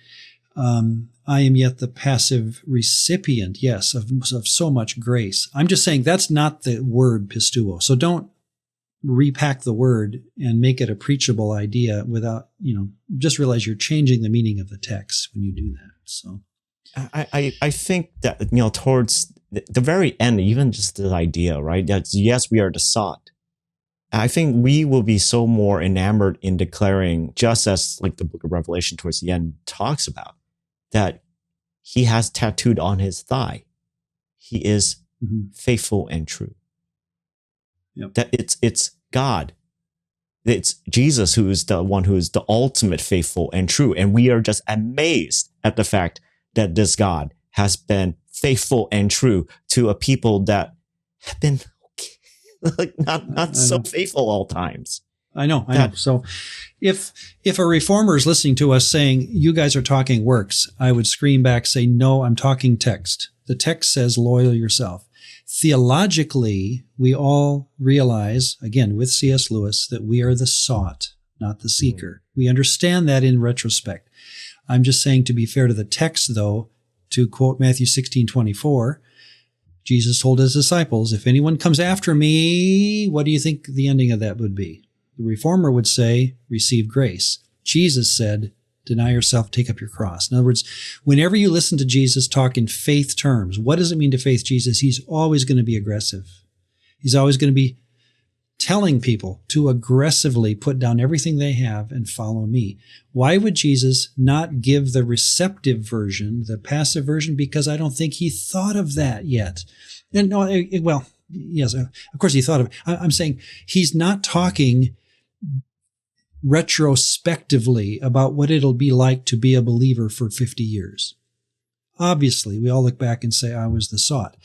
S1: I am yet the passive recipient, yes, of so much grace. I'm just saying that's not the word pisteuo. So don't repack the word and make it a preachable idea without, just realize you're changing the meaning of the text when you do that. So
S2: I think that, towards the very end, even just the idea, right? That yes, we are the sought. I think we will be so more enamored in declaring, just as like the book of Revelation towards the end talks about, that he has tattooed on his thigh, he is faithful and true. Yep. That it's God. It's Jesus who is the one who is the ultimate faithful and true. And we are just amazed at the fact that this God has been faithful and true to a people that have been like not so faithful all times.
S1: I know. So if a reformer is listening to us saying, you guys are talking works, I would scream back, say, no, I'm talking text. The text says loyal yourself. Theologically, we all realize, again, with C.S. Lewis, that we are the sought, not the seeker. We understand that in retrospect. I'm just saying, to be fair to the text, though, to quote Matthew 16:24, Jesus told his disciples, if anyone comes after me, what do you think the ending of that would be? The reformer would say, receive grace. Jesus said, deny yourself, take up your cross. In other words, whenever you listen to Jesus talk in faith terms, what does it mean to faith Jesus? He's always going to be aggressive. He's always going to be telling people to aggressively put down everything they have and follow me. Why would Jesus not give the receptive version, the passive version? Because I don't think he thought of that yet. And no, well, yes, of course he thought of it. I'm saying he's not talking retrospectively about what it'll be like to be a believer for 50 years. Obviously, we all look back and say, I was the sought.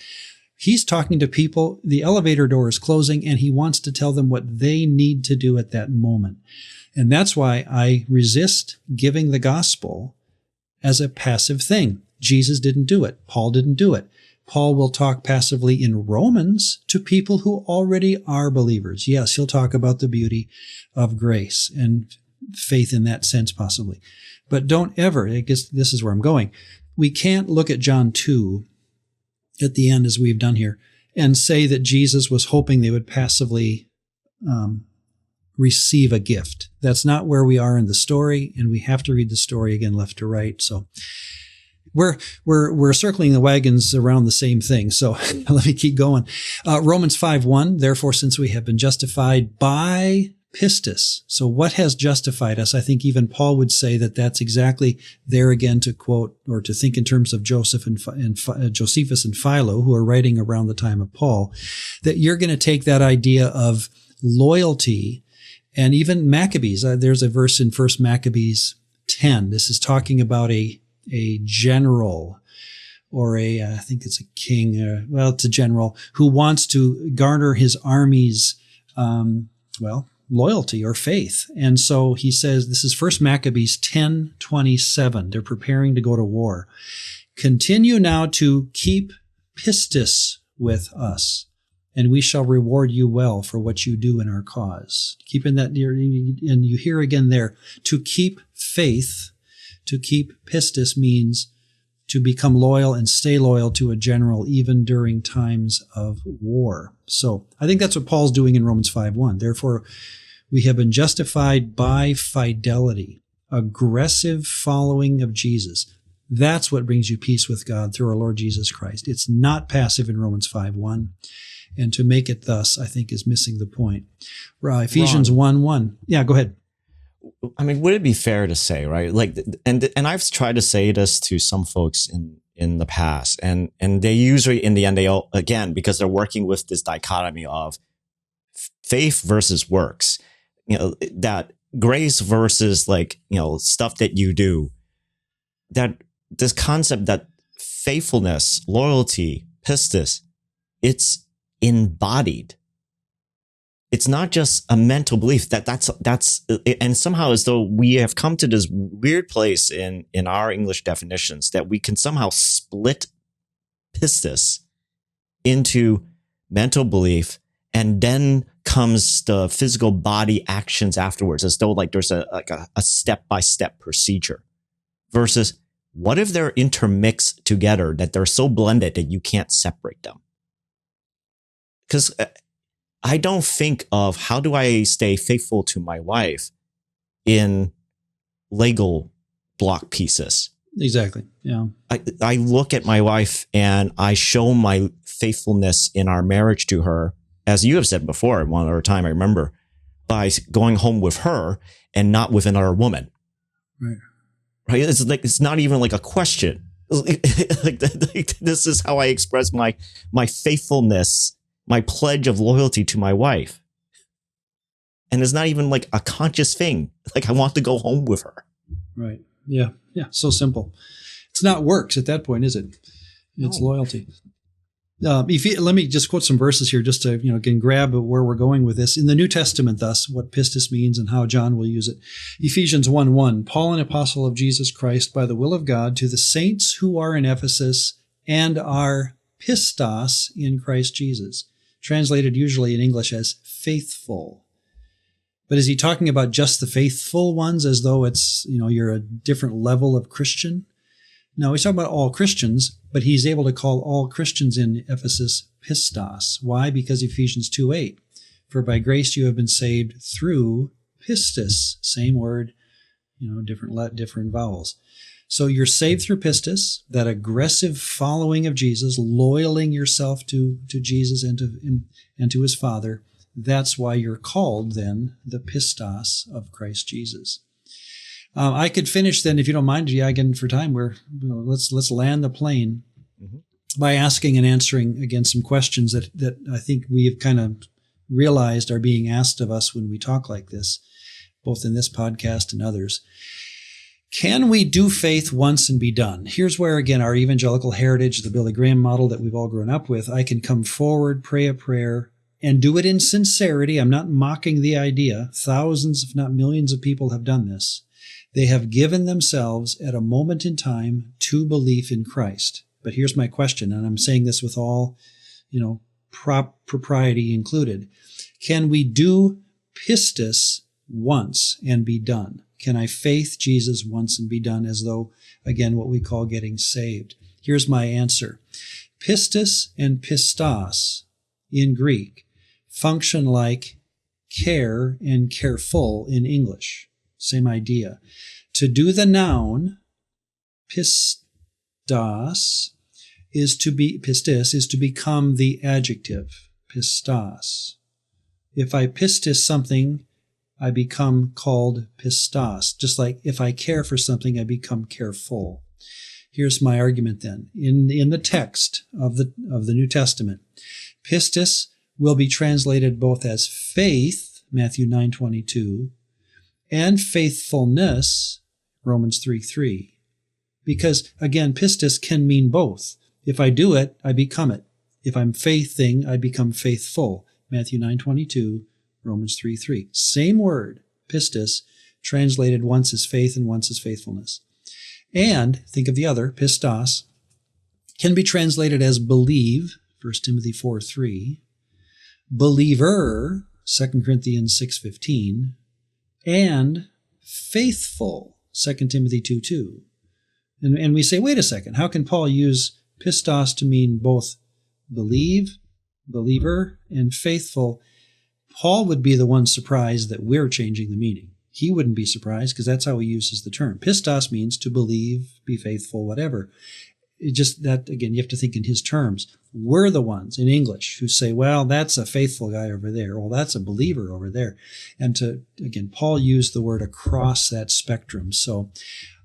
S1: He's talking to people, the elevator door is closing, and he wants to tell them what they need to do at that moment. And that's why I resist giving the gospel as a passive thing. Jesus didn't do it. Paul didn't do it. Paul will talk passively in Romans to people who already are believers. Yes, he'll talk about the beauty of grace and faith in that sense, possibly. But don't ever, I guess this is where I'm going. We can't look at John 2 at the end, as we've done here, and say that Jesus was hoping they would passively receive a gift. That's not where we are in the story, and we have to read the story again left to right. So we're circling the wagons around the same thing. So let me keep going. Romans 5:1, therefore, since we have been justified by pistis. So what has justified us? I think even Paul would say that that's exactly there again to quote or to think in terms of Josephus and Philo, who are writing around the time of Paul, that you're going to take that idea of loyalty and even Maccabees. There's a verse in 1 Maccabees 10. This is talking about a general or I think it's a king, it's a general who wants to garner his army's, loyalty or faith. And so he says, this is 1 Maccabees 10:27. They're preparing to go to war. Continue now to keep pistis with us, and we shall reward you well for what you do in our cause. Keeping that near, and you hear again there, to keep faith, to keep pistis means to become loyal and stay loyal to a general even during times of war. So I think that's what Paul's doing in Romans 5:1. Therefore, we have been justified by fidelity, aggressive following of Jesus. That's what brings you peace with God through our Lord Jesus Christ. It's not passive in Romans 5:1. And to make it thus, I think, is missing the point. Ephesians 1:1. Yeah, go ahead.
S2: I mean, would it be fair to say, right? Like, and I've tried to say this to some folks in the past, and they usually, in the end, they all, again, because they're working with this dichotomy of faith versus works, that grace versus stuff that you do, that this concept that faithfulness, loyalty, pistis, it's embodied. It's not just a mental belief that's, and somehow as though we have come to this weird place in our English definitions that we can somehow split pistis into mental belief, and then comes the physical body actions afterwards, as though there's a step-by-step procedure, versus what if they're intermixed together, that they're so blended that you can't separate them? Because I don't think of how do I stay faithful to my wife in Lego block pieces.
S1: Exactly. Yeah.
S2: I look at my wife and I show my faithfulness in our marriage to her, as you have said before, one other time I remember, by going home with her and not with another woman.
S1: Right.
S2: Right. It's not even like a question. This is how I express my faithfulness, my pledge of loyalty to my wife. And it's not even like a conscious thing. I want to go home with her. Right.
S1: Yeah. Yeah. So simple. It's not works at that point, is it? It's loyalty. Let me just quote some verses here just to, again, grab where we're going with this. In the New Testament, thus, what pistis means and how John will use it. Ephesians 1:1, Paul, an apostle of Jesus Christ, by the will of God, to the saints who are in Ephesus and are pistos in Christ Jesus. Translated usually in English as faithful. But is he talking about just the faithful ones as though it's, you're a different level of Christian? No, he's talking about all Christians, but he's able to call all Christians in Ephesus pistos. Why? Because Ephesians 2:8, for by grace you have been saved through pistis. Same word, different vowels. So you're saved through pistis, that aggressive following of Jesus, loyaling yourself to Jesus and to his Father. That's why you're called then the pistos of Christ Jesus. I could finish then, if you don't mind, again for time. Let's land the plane by asking and answering again some questions that I think we have kind of realized are being asked of us when we talk like this, both in this podcast and others. Can we do faith once and be done? Here's where, again, our evangelical heritage, the Billy Graham model that we've all grown up with, I can come forward, pray a prayer, and do it in sincerity. I'm not mocking the idea. Thousands, if not millions of people have done this. They have given themselves at a moment in time to belief in Christ. But here's my question, and I'm saying this with all, propriety included. Can we do pistis once and be done? Can I faith Jesus once and be done, as though, again, what we call getting saved? Here's my answer. Pistis and pistos in Greek function like care and careful in English. Same idea. To do the noun, pistis is to become the adjective, pistos. If I pistis something, I become called pistos. Just like if I care for something, I become careful. Here's my argument then. In the text of the New Testament, pistis will be translated both as faith, Matthew 9:22, and faithfulness, Romans 3:3. Because, again, pistis can mean both. If I do it, I become it. If I'm faithing, I become faithful, Matthew 9:22, Romans 3:3. Same word, pistis, translated once as faith and once as faithfulness. And, think of the other, pistos, can be translated as believe, 1 Timothy 4:3, believer, 2 Corinthians 6:15, and faithful, 2 Timothy 2:2. And we say, wait a second, how can Paul use pistos to mean both believe, believer, and faithful? Paul would be the one surprised that we're changing the meaning. He wouldn't be surprised because that's how he uses the term. Pistos means to believe, be faithful, whatever. It just that, again, you have to think in his terms. We're the ones in English who say, well, that's a faithful guy over there. Well, that's a believer over there. And Paul used the word across that spectrum. So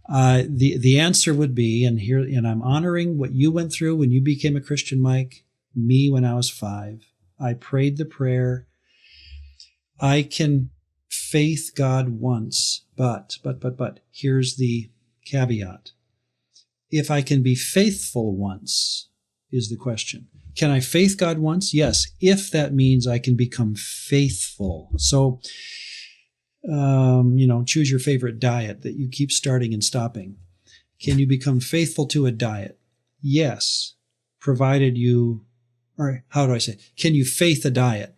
S1: the answer would be, and I'm honoring what you went through when you became a Christian, Mike, me when I was 5. I prayed the prayer. I can faith God once, but, here's the caveat. If I can be faithful once is the question. Can I faith God once? Yes, if that means I can become faithful. So, choose your favorite diet that you keep starting and stopping. Can you become faithful to a diet? Yes, provided you, or how do I say, can you faith a diet?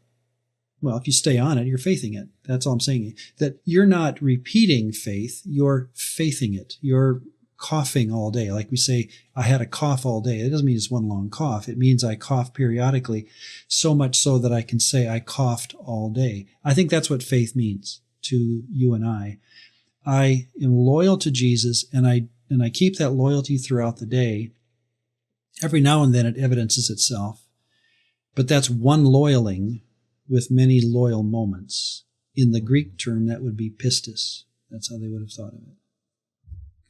S1: Well, if you stay on it, you're faithing it. That's all I'm saying. That you're not repeating faith, you're faithing it. You're coughing all day. Like we say, I had a cough all day. It doesn't mean it's one long cough. It means I cough periodically, so much so that I can say I coughed all day. I think that's what faith means to you and I. I am loyal to Jesus, and I keep that loyalty throughout the day. Every now and then it evidences itself, but that's one loyaling with many loyal moments. In the Greek term, that would be pistis. That's how they would have thought of it.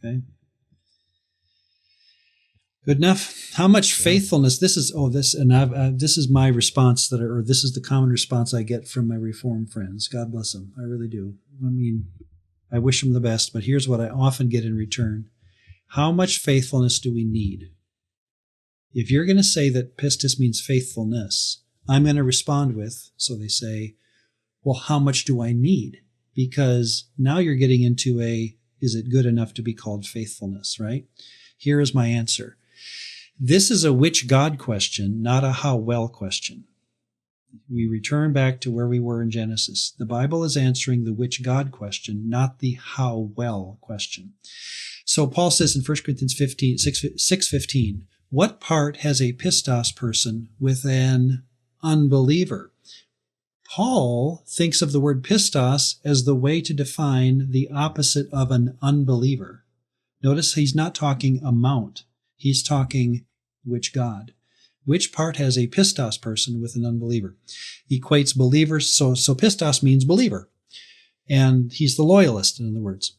S1: Okay? Good enough? How much faithfulness? This is my response this is the common response I get from my Reformed friends. God bless them. I really do. I mean, I wish them the best, but here's what I often get in return. How much faithfulness do we need? If you're going to say that pistis means faithfulness, I'm going to respond with, so they say, well, how much do I need? Because now you're getting into is it good enough to be called faithfulness, right? Here is my answer. This is a which God question, not a how well question. We return back to where we were in Genesis. The Bible is answering the which God question, not the how well question. So Paul says in 1 Corinthians 6:15, what part has a pistos person with an unbeliever? Paul thinks of the word pistos as the way to define the opposite of an unbeliever. Notice he's not talking amount. He's talking which God. Which part has a pistos person with an unbeliever? Equates believers. So pistos means believer. And he's the loyalist, in other words.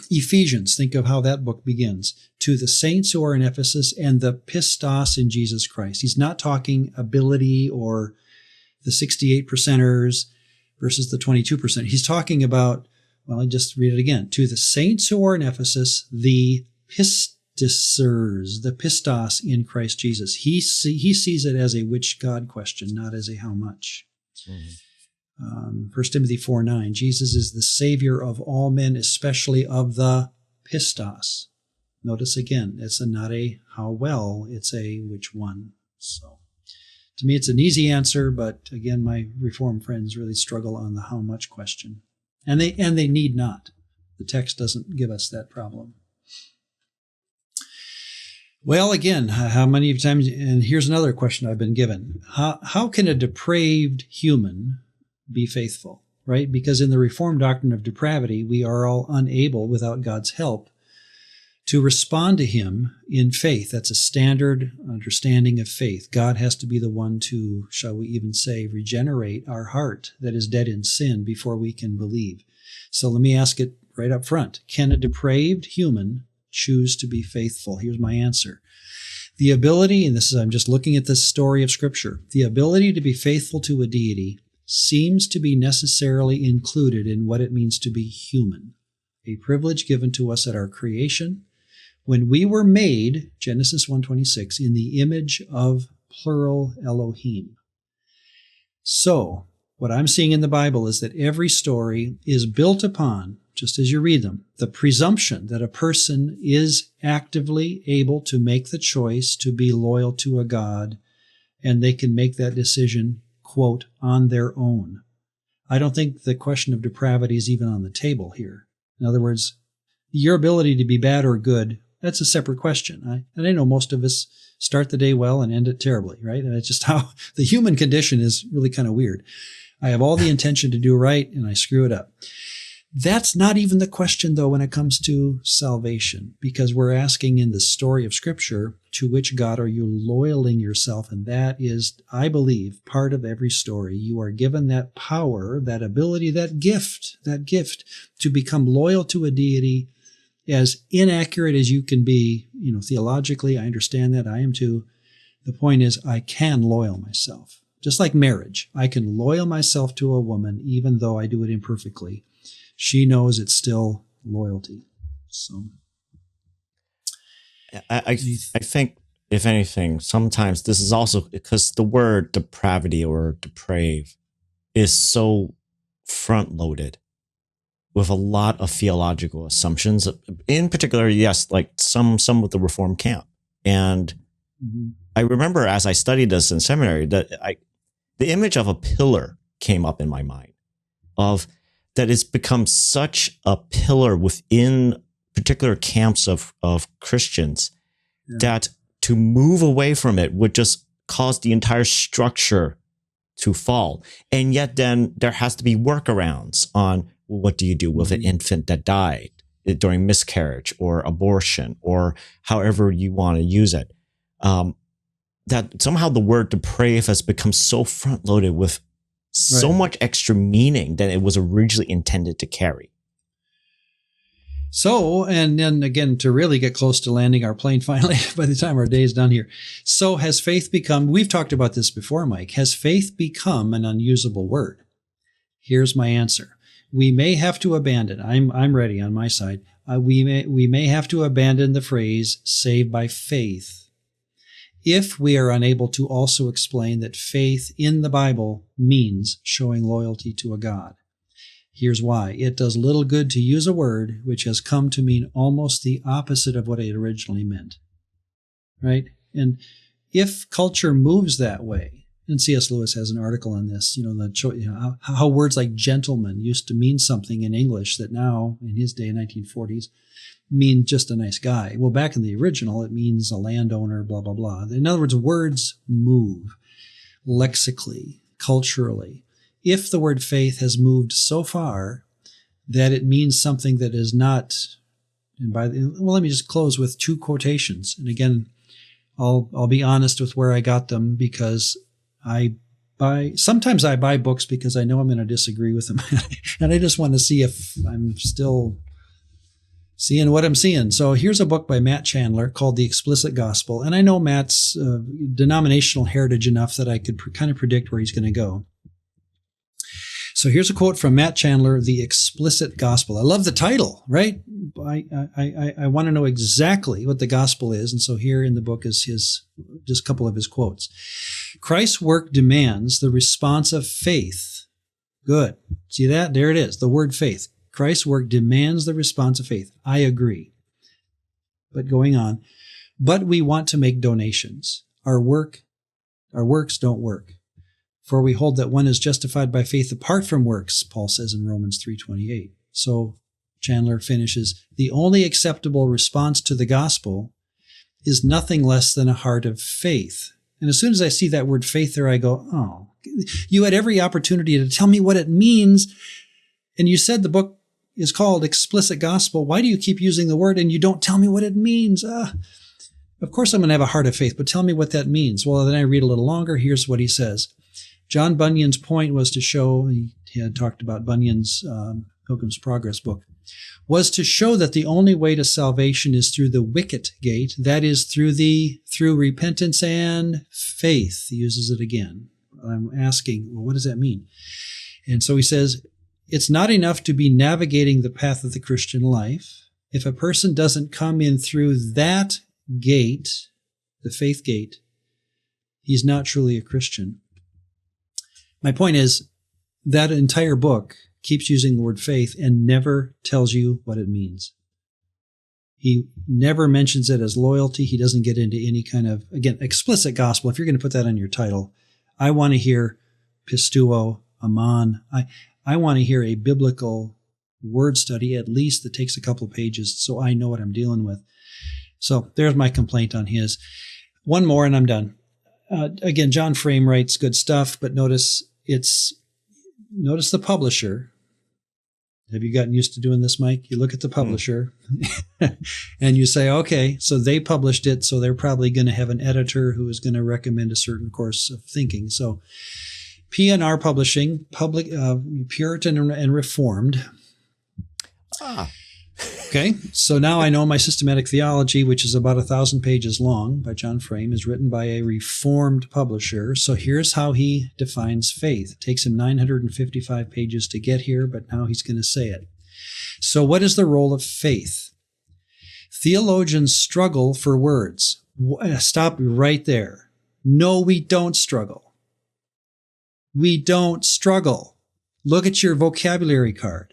S1: Ephesians, think of how that book begins. To the saints who are in Ephesus and the pistos in Jesus Christ. He's not talking ability or the 68%ers versus the 22%. He's talking about, well, I just read it again. To the saints who are in Ephesus, the pistisers, the pistos in Christ Jesus. He sees it as a which God question, not as a how much. Mm-hmm. 1 Timothy 4:9, Jesus is the Savior of all men, especially of the pistos. Notice again, it's not a how well, it's a which one. So to me, it's an easy answer, but again, my Reformed friends really struggle on the how much question. And they need not. The text doesn't give us that problem. Well, again, how many times, and here's another question I've been given. How can a depraved human be faithful, right? Because in the Reformed doctrine of depravity, we are all unable, without God's help, to respond to him in faith. That's a standard understanding of faith. God has to be the one to, shall we even say, regenerate our heart that is dead in sin before we can believe. So let me ask it right up front. Can a depraved human choose to be faithful? Here's my answer. The ability, and I'm just looking at this story of Scripture, the ability to be faithful to a deity seems to be necessarily included in what it means to be human, a privilege given to us at our creation. When we were made, Genesis 1:26, in the image of plural Elohim. So, what I'm seeing in the Bible is that every story is built upon, just as you read them, the presumption that a person is actively able to make the choice to be loyal to a God, and they can make that decision, quote, on their own. I don't think the question of depravity is even on the table here. In other words, your ability to be bad or good, that's a separate question. And I know most of us start the day well and end it terribly, right? And it's just how the human condition is really kind of weird. I have all the intention to do right, and I screw it up. That's not even the question, though, when it comes to salvation, because we're asking in the story of Scripture, to which God are you loyaling yourself? And that is, I believe, part of every story. You are given that power, that ability, that gift to become loyal to a deity, as inaccurate as you can be. Theologically, I understand that. I am too. The point is, I can loyal myself. Just like marriage, I can loyal myself to a woman, even though I do it imperfectly. She knows it's still loyalty. So,
S2: I think, if anything, sometimes this is also because the word depravity or deprave is so front-loaded with a lot of theological assumptions. In particular, yes, like some of the Reformed camp. And I remember as I studied this in seminary that the image of a pillar came up in my mind, of that it's become such a pillar within particular camps of Christians that to move away from it would just cause the entire structure to fall. And yet then there has to be workarounds on, well, what do you do with an infant that died during miscarriage or abortion or however you want to use it? That somehow the word deprave has become so front-loaded with so much extra meaning than it was originally intended to carry.
S1: So, and then again, to really get close to landing our plane finally, by the time our day is done here. So has faith become, we've talked about this before, Mike, has faith become an unusable word? Here's my answer. We may have to abandon, I'm ready on my side, we may have to abandon the phrase saved by faith if we are unable to also explain that faith in the Bible means showing loyalty to a God. Here's why. It does little good to use a word which has come to mean almost the opposite of what it originally meant. Right? And if culture moves that way, and C.S. Lewis has an article on this, how words like gentleman used to mean something in English that now, in his day, 1940s, mean just a nice guy. Well, back in the original, it means a landowner, blah, blah, blah. In other words, words move lexically, culturally. If the word faith has moved so far that it means something that is not, let me just close with two quotations. And again, I'll be honest with where I got them, because sometimes I buy books because I know I'm going to disagree with them. And I just want to see if I'm still seeing what I'm seeing. So here's a book by Matt Chandler called The Explicit Gospel. And I know Matt's denominational heritage enough that I could kind of predict where he's going to go. So here's a quote from Matt Chandler, The Explicit Gospel. I love the title, right? I want to know exactly what the gospel is. And so here in the book is just a couple of his quotes. Christ's work demands the response of faith. Good. See that? There it is. The word faith. Christ's work demands the response of faith. I agree. But going on, but we want to make donations. Our works don't work. For we hold that one is justified by faith apart from works, Paul says in Romans 3:28. So Chandler finishes, the only acceptable response to the gospel is nothing less than a heart of faith. And as soon as I see that word faith there, I go, oh, you had every opportunity to tell me what it means. And you said the book is called Explicit Gospel. Why do you keep using the word and you don't tell me what it means? Of course I'm going to have a heart of faith, but tell me what that means. Well, then I read a little longer. Here's what he says. John Bunyan's point was to show, he had talked about Bunyan's Pilgrim's Progress book, was to show that the only way to salvation is through the wicket gate, that is through repentance and faith. He uses it again. I'm asking, well, what does that mean? And so he says, it's not enough to be navigating the path of the Christian life. If a person doesn't come in through that gate, the faith gate, he's not truly a Christian. My point is that entire book keeps using the word faith and never tells you what it means. He never mentions it as loyalty. He doesn't get into any kind of, again, explicit gospel. If you're going to put that on your title, I want to hear Pisteuo, aman. I want to hear a biblical word study, at least that takes a couple of pages, so I know what I'm dealing with. So there's my complaint on his. One more and I'm done. Again, John Frame writes good stuff, but notice the publisher. Have you gotten used to doing this, Mike? You look at the publisher and you say, okay, so they published it, so they're probably going to have an editor who is going to recommend a certain course of thinking. So P&R Publishing, public, Puritan and Reformed. Okay, so now I know my systematic theology, which is about 1,000 pages long by John Frame, is written by a Reformed publisher. So here's how he defines faith. It takes him 955 pages to get here, but now he's going to say it. So what is the role of faith? Theologians struggle for words. Stop right there. No, we don't struggle. We don't struggle. Look at your vocabulary card.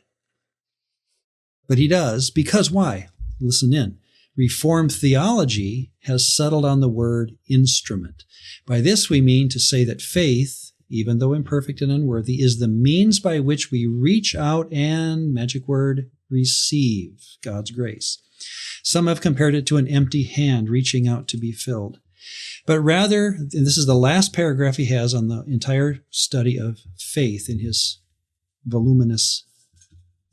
S1: But he does, because why? Listen in. Reformed theology has settled on the word instrument. By this we mean to say that faith, even though imperfect and unworthy, is the means by which we reach out and, magic word, receive God's grace. Some have compared it to an empty hand reaching out to be filled. But rather, and this is the last paragraph he has on the entire study of faith in his voluminous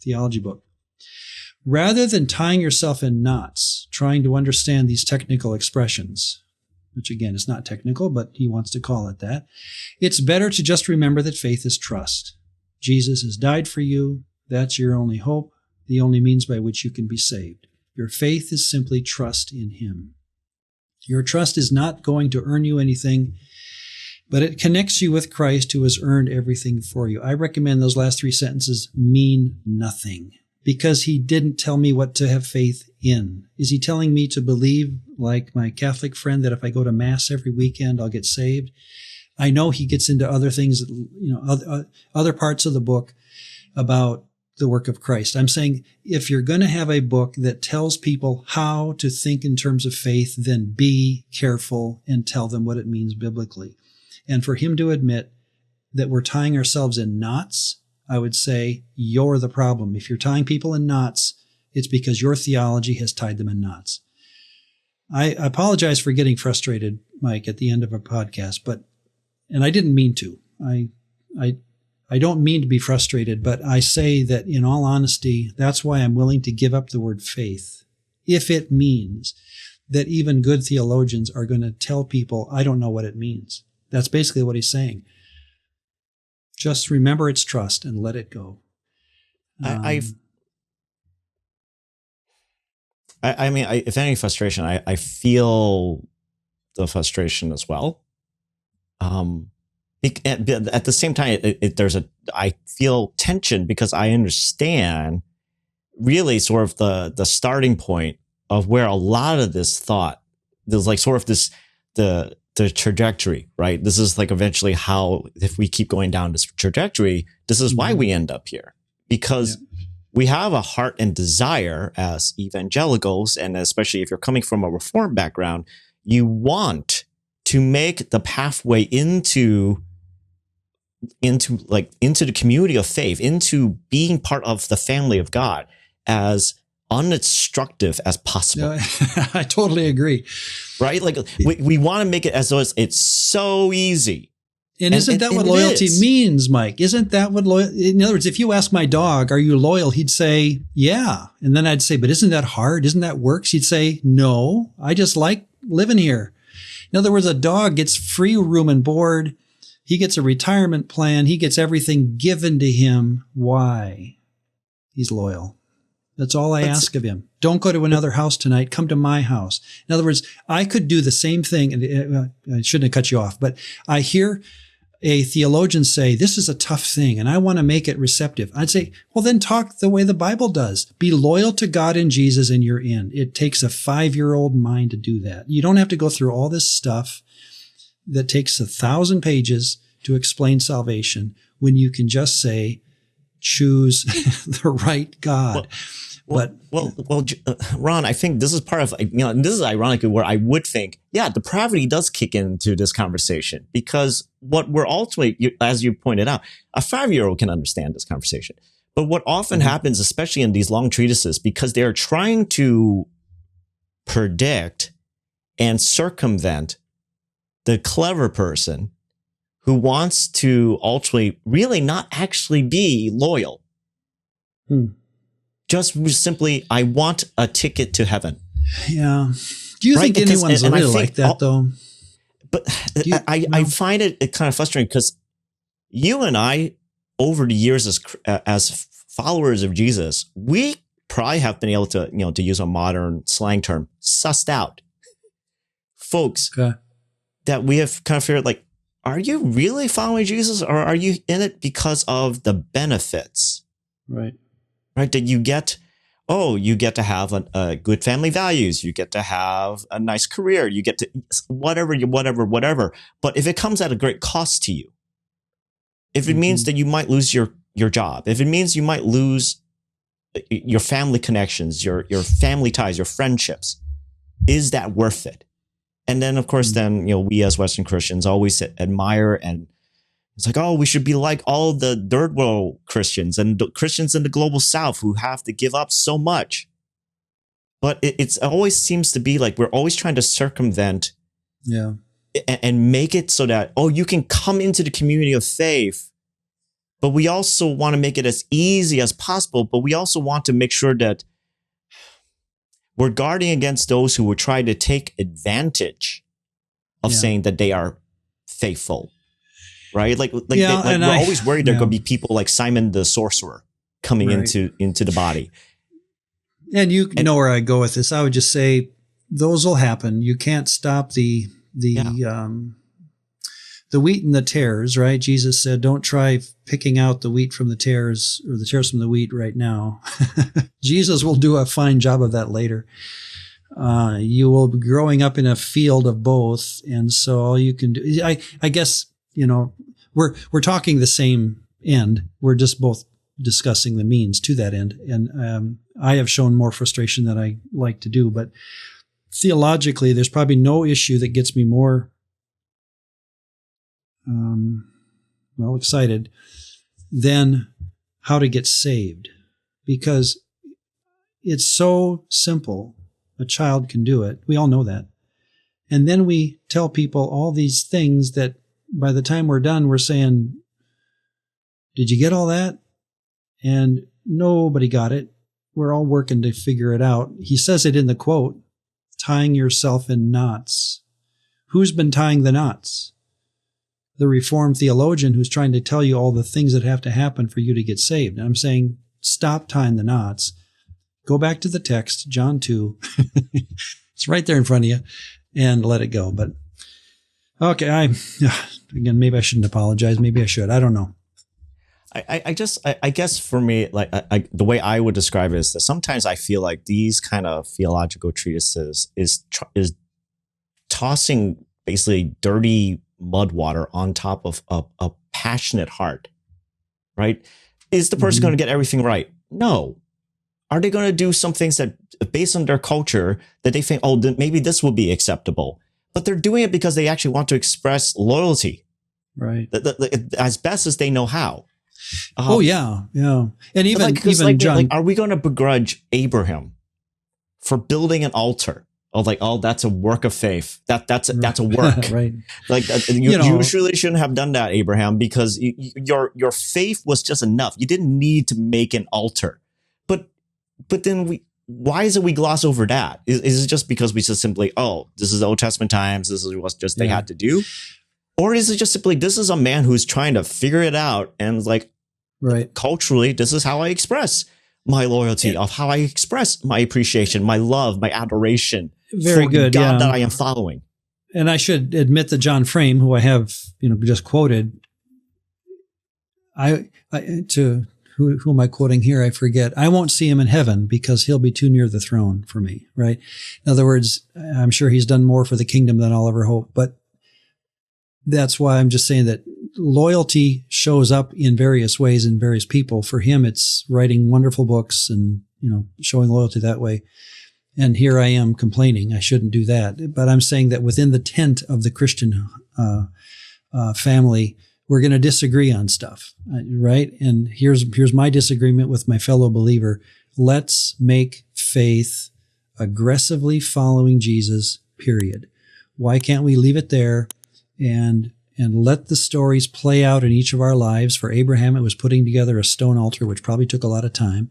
S1: theology book. Rather than tying yourself in knots, trying to understand these technical expressions, which again is not technical, but he wants to call it that, it's better to just remember that faith is trust. Jesus has died for you. That's your only hope, the only means by which you can be saved. Your faith is simply trust in him. Your trust is not going to earn you anything, but it connects you with Christ who has earned everything for you. I recommend those last three sentences mean nothing, because he didn't tell me what to have faith in. Is he telling me to believe, like my Catholic friend, that if I go to Mass every weekend, I'll get saved? I know he gets into other things, other parts of the book about the work of Christ. I'm saying if you're going to have a book that tells people how to think in terms of faith, then be careful and tell them what it means biblically. And for him to admit that we're tying ourselves in knots, I would say you're the problem. If you're tying people in knots, it's because your theology has tied them in knots. I apologize for getting frustrated, Mike, at the end of a podcast, and I didn't mean to. I don't mean to be frustrated, but I say that in all honesty, that's why I'm willing to give up the word faith, if it means that even good theologians are going to tell people, I don't know what it means. That's basically what he's saying. Just remember it's trust and let it go.
S2: I mean, if any frustration, I feel the frustration as well. At the same time, I feel tension because I understand really sort of the starting point of where a lot of this thought, there's like sort of this, the trajectory, right? This is like eventually how, if we keep going down this trajectory, this is why we end up here, because we have a heart and desire as evangelicals, and especially if you're coming from a Reformed background, you want to make the pathway into the community of faith, into being part of the family of God as unobstructive as possible.
S1: I totally agree.
S2: Right? Like we want to make it as though it's so easy.
S1: And isn't that what loyalty means, Mike? Isn't that what in other words, if you ask my dog, are you loyal? He'd say, yeah. And then I'd say, but isn't that hard? Isn't that work? He'd say, no, I just like living here. In other words, a dog gets free room and board. He gets a retirement plan. He gets everything given to him. Why? He's loyal. That's all I ask of him. Don't go to another house tonight. Come to my house. In other words, I could do the same thing. And I shouldn't have cut you off, but I hear a theologian say, this is a tough thing and I want to make it receptive. I'd say, well, then talk the way the Bible does. Be loyal to God and Jesus and you're in. It takes a 5-year-old mind to do that. You don't have to go through all this stuff that takes 1,000 pages to explain salvation when you can just say, choose the right God.
S2: Well, Ron, I think this is part of, this is ironically where I would think, depravity does kick into this conversation, because what we're ultimately, as you pointed out, a 5-year-old can understand this conversation. But what often happens, especially in these long treatises, because they're trying to predict and circumvent the clever person who wants to ultimately really not actually be loyal. Just simply, I want a ticket to heaven. Yeah.
S1: Do you think anyone's really like that, though?
S2: But I find it kind of frustrating because you and I, over the years as followers of Jesus, we probably have been able to, to use a modern slang term, sussed out folks that we have kind of figured, like, are you really following Jesus, or are you in it because of the benefits? Right, that you get, you get to have a good family values. You get to have a nice career. You get to whatever. But if it comes at a great cost to you, if it means that you might lose your job, if it means you might lose your family connections, your family ties, your friendships, is that worth it? And then, of course, we as Western Christians always admire, and it's like, we should be like all the third world Christians and the Christians in the global South who have to give up so much. But it always seems to be like we're always trying to circumvent and make it so that, you can come into the community of faith, but we also want to make it as easy as possible. But we also want to make sure that we're guarding against those who would try to take advantage of saying that they are faithful. Right? We're always worried there are going to be people like Simon the sorcerer coming into the body.
S1: And you know where I go with this. I would just say those will happen. You can't stop the wheat and the tares, right? Jesus said, don't try picking out the wheat from the tares, or the tares from the wheat right now. Jesus will do a fine job of that later. You will be growing up in a field of both. And so all you can do, I guess, we're talking the same end. We're just both discussing the means to that end. And I have shown more frustration than I like to do, but theologically, there's probably no issue that gets me more excited than how to get saved, because it's so simple. A child can do it. We all know that. And then we tell people all these things that by the time we're done, we're saying, did you get all that? And nobody got it. We're all working to figure it out. He says it in the quote, tying yourself in knots. Who's been tying the knots? The Reformed theologian who's trying to tell you all the things that have to happen for you to get saved. And I'm saying, stop tying the knots. Go back to the text, John 2. It's right there in front of you, and let it go. But okay, again, maybe I shouldn't apologize. Maybe I should. I don't know.
S2: I guess for me, like the way I would describe it is that sometimes I feel like these kind of theological treatises is tossing basically dirty mud water on top of a passionate heart, right? Is the person going to get everything right? No. Are they going to do some things that, based on their culture, that they think, oh, maybe this will be acceptable? But they're doing it because they actually want to express loyalty,
S1: right?
S2: As best as they know how.
S1: Yeah. And even John,
S2: like, are we going to begrudge Abraham for building an altar? Oh, like, oh, that's a work of faith. That's a work,
S1: right?
S2: Like you usually shouldn't have done that, Abraham, because your faith was just enough. You didn't need to make an altar. But then why is it we gloss over that? Is it just because we just simply, oh, this is Old Testament times, this is what just they had to do? Or is it just simply, this is a man who's trying to figure it out and like,
S1: right,
S2: culturally, this is how I express my loyalty, of how I express my appreciation, my love, my adoration
S1: Very
S2: for
S1: good,
S2: the God
S1: yeah.
S2: that I am following.
S1: And I should admit that John Frame, who I have, just quoted, who am I quoting here? I forget. I won't see him in heaven because he'll be too near the throne for me, right? In other words, I'm sure he's done more for the kingdom than I'll ever hope. But that's why I'm just saying that loyalty shows up in various ways in various people. For him, it's writing wonderful books and, showing loyalty that way. And here I am complaining. I shouldn't do that. But I'm saying that within the tent of the Christian family, we're going to disagree on stuff, right? And here's my disagreement with my fellow believer. Let's make faith aggressively following Jesus, period. Why can't we leave it there and let the stories play out in each of our lives? For Abraham, it was putting together a stone altar, which probably took a lot of time.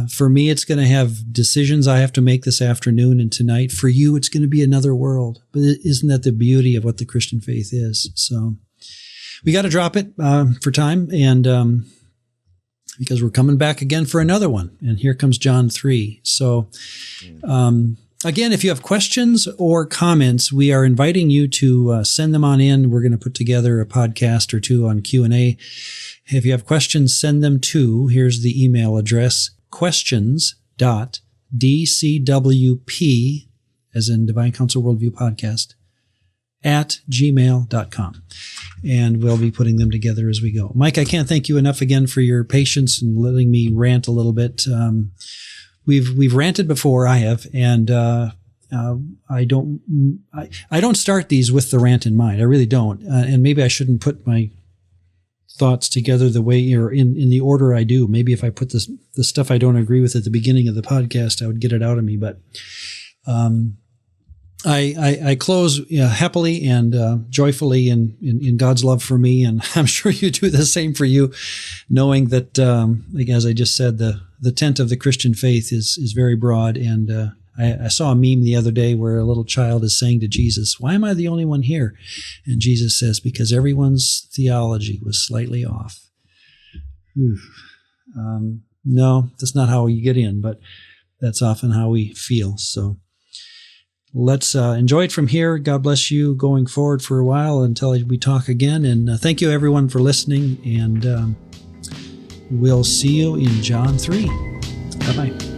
S1: For me, it's going to have decisions I have to make this afternoon and tonight. For you, it's going to be another world. But isn't that the beauty of what the Christian faith is? So we got to drop it for time, and because we're coming back again for another one. And here comes John 3. So again, if you have questions or comments, we are inviting you to send them on in. We're going to put together a podcast or two on Q&A. If you have questions, send them to, here's the email address, questions.dcwp, as in Divine Counsel Worldview Podcast, @gmail.com. And we'll be putting them together as we go. Mike, I can't thank you enough again for your patience and letting me rant a little bit. We've ranted before, I have, and I don't start these with the rant in mind. I really don't. And maybe I shouldn't put my thoughts together the way or in the order I do. Maybe if I put the stuff I don't agree with at the beginning of the podcast, I would get it out of me. But I close happily and joyfully in God's love for me, and I'm sure you do the same for you, knowing that, as I just said, the tent of the Christian faith is very broad. And I saw a meme the other day where a little child is saying to Jesus, "Why am I the only one here?" And Jesus says, "Because everyone's theology was slightly off." No, that's not how you get in, but that's often how we feel. So let's enjoy it from here. God bless you going forward for a while until we talk again. And thank you, everyone, for listening. And we'll see you in John 3. Bye-bye.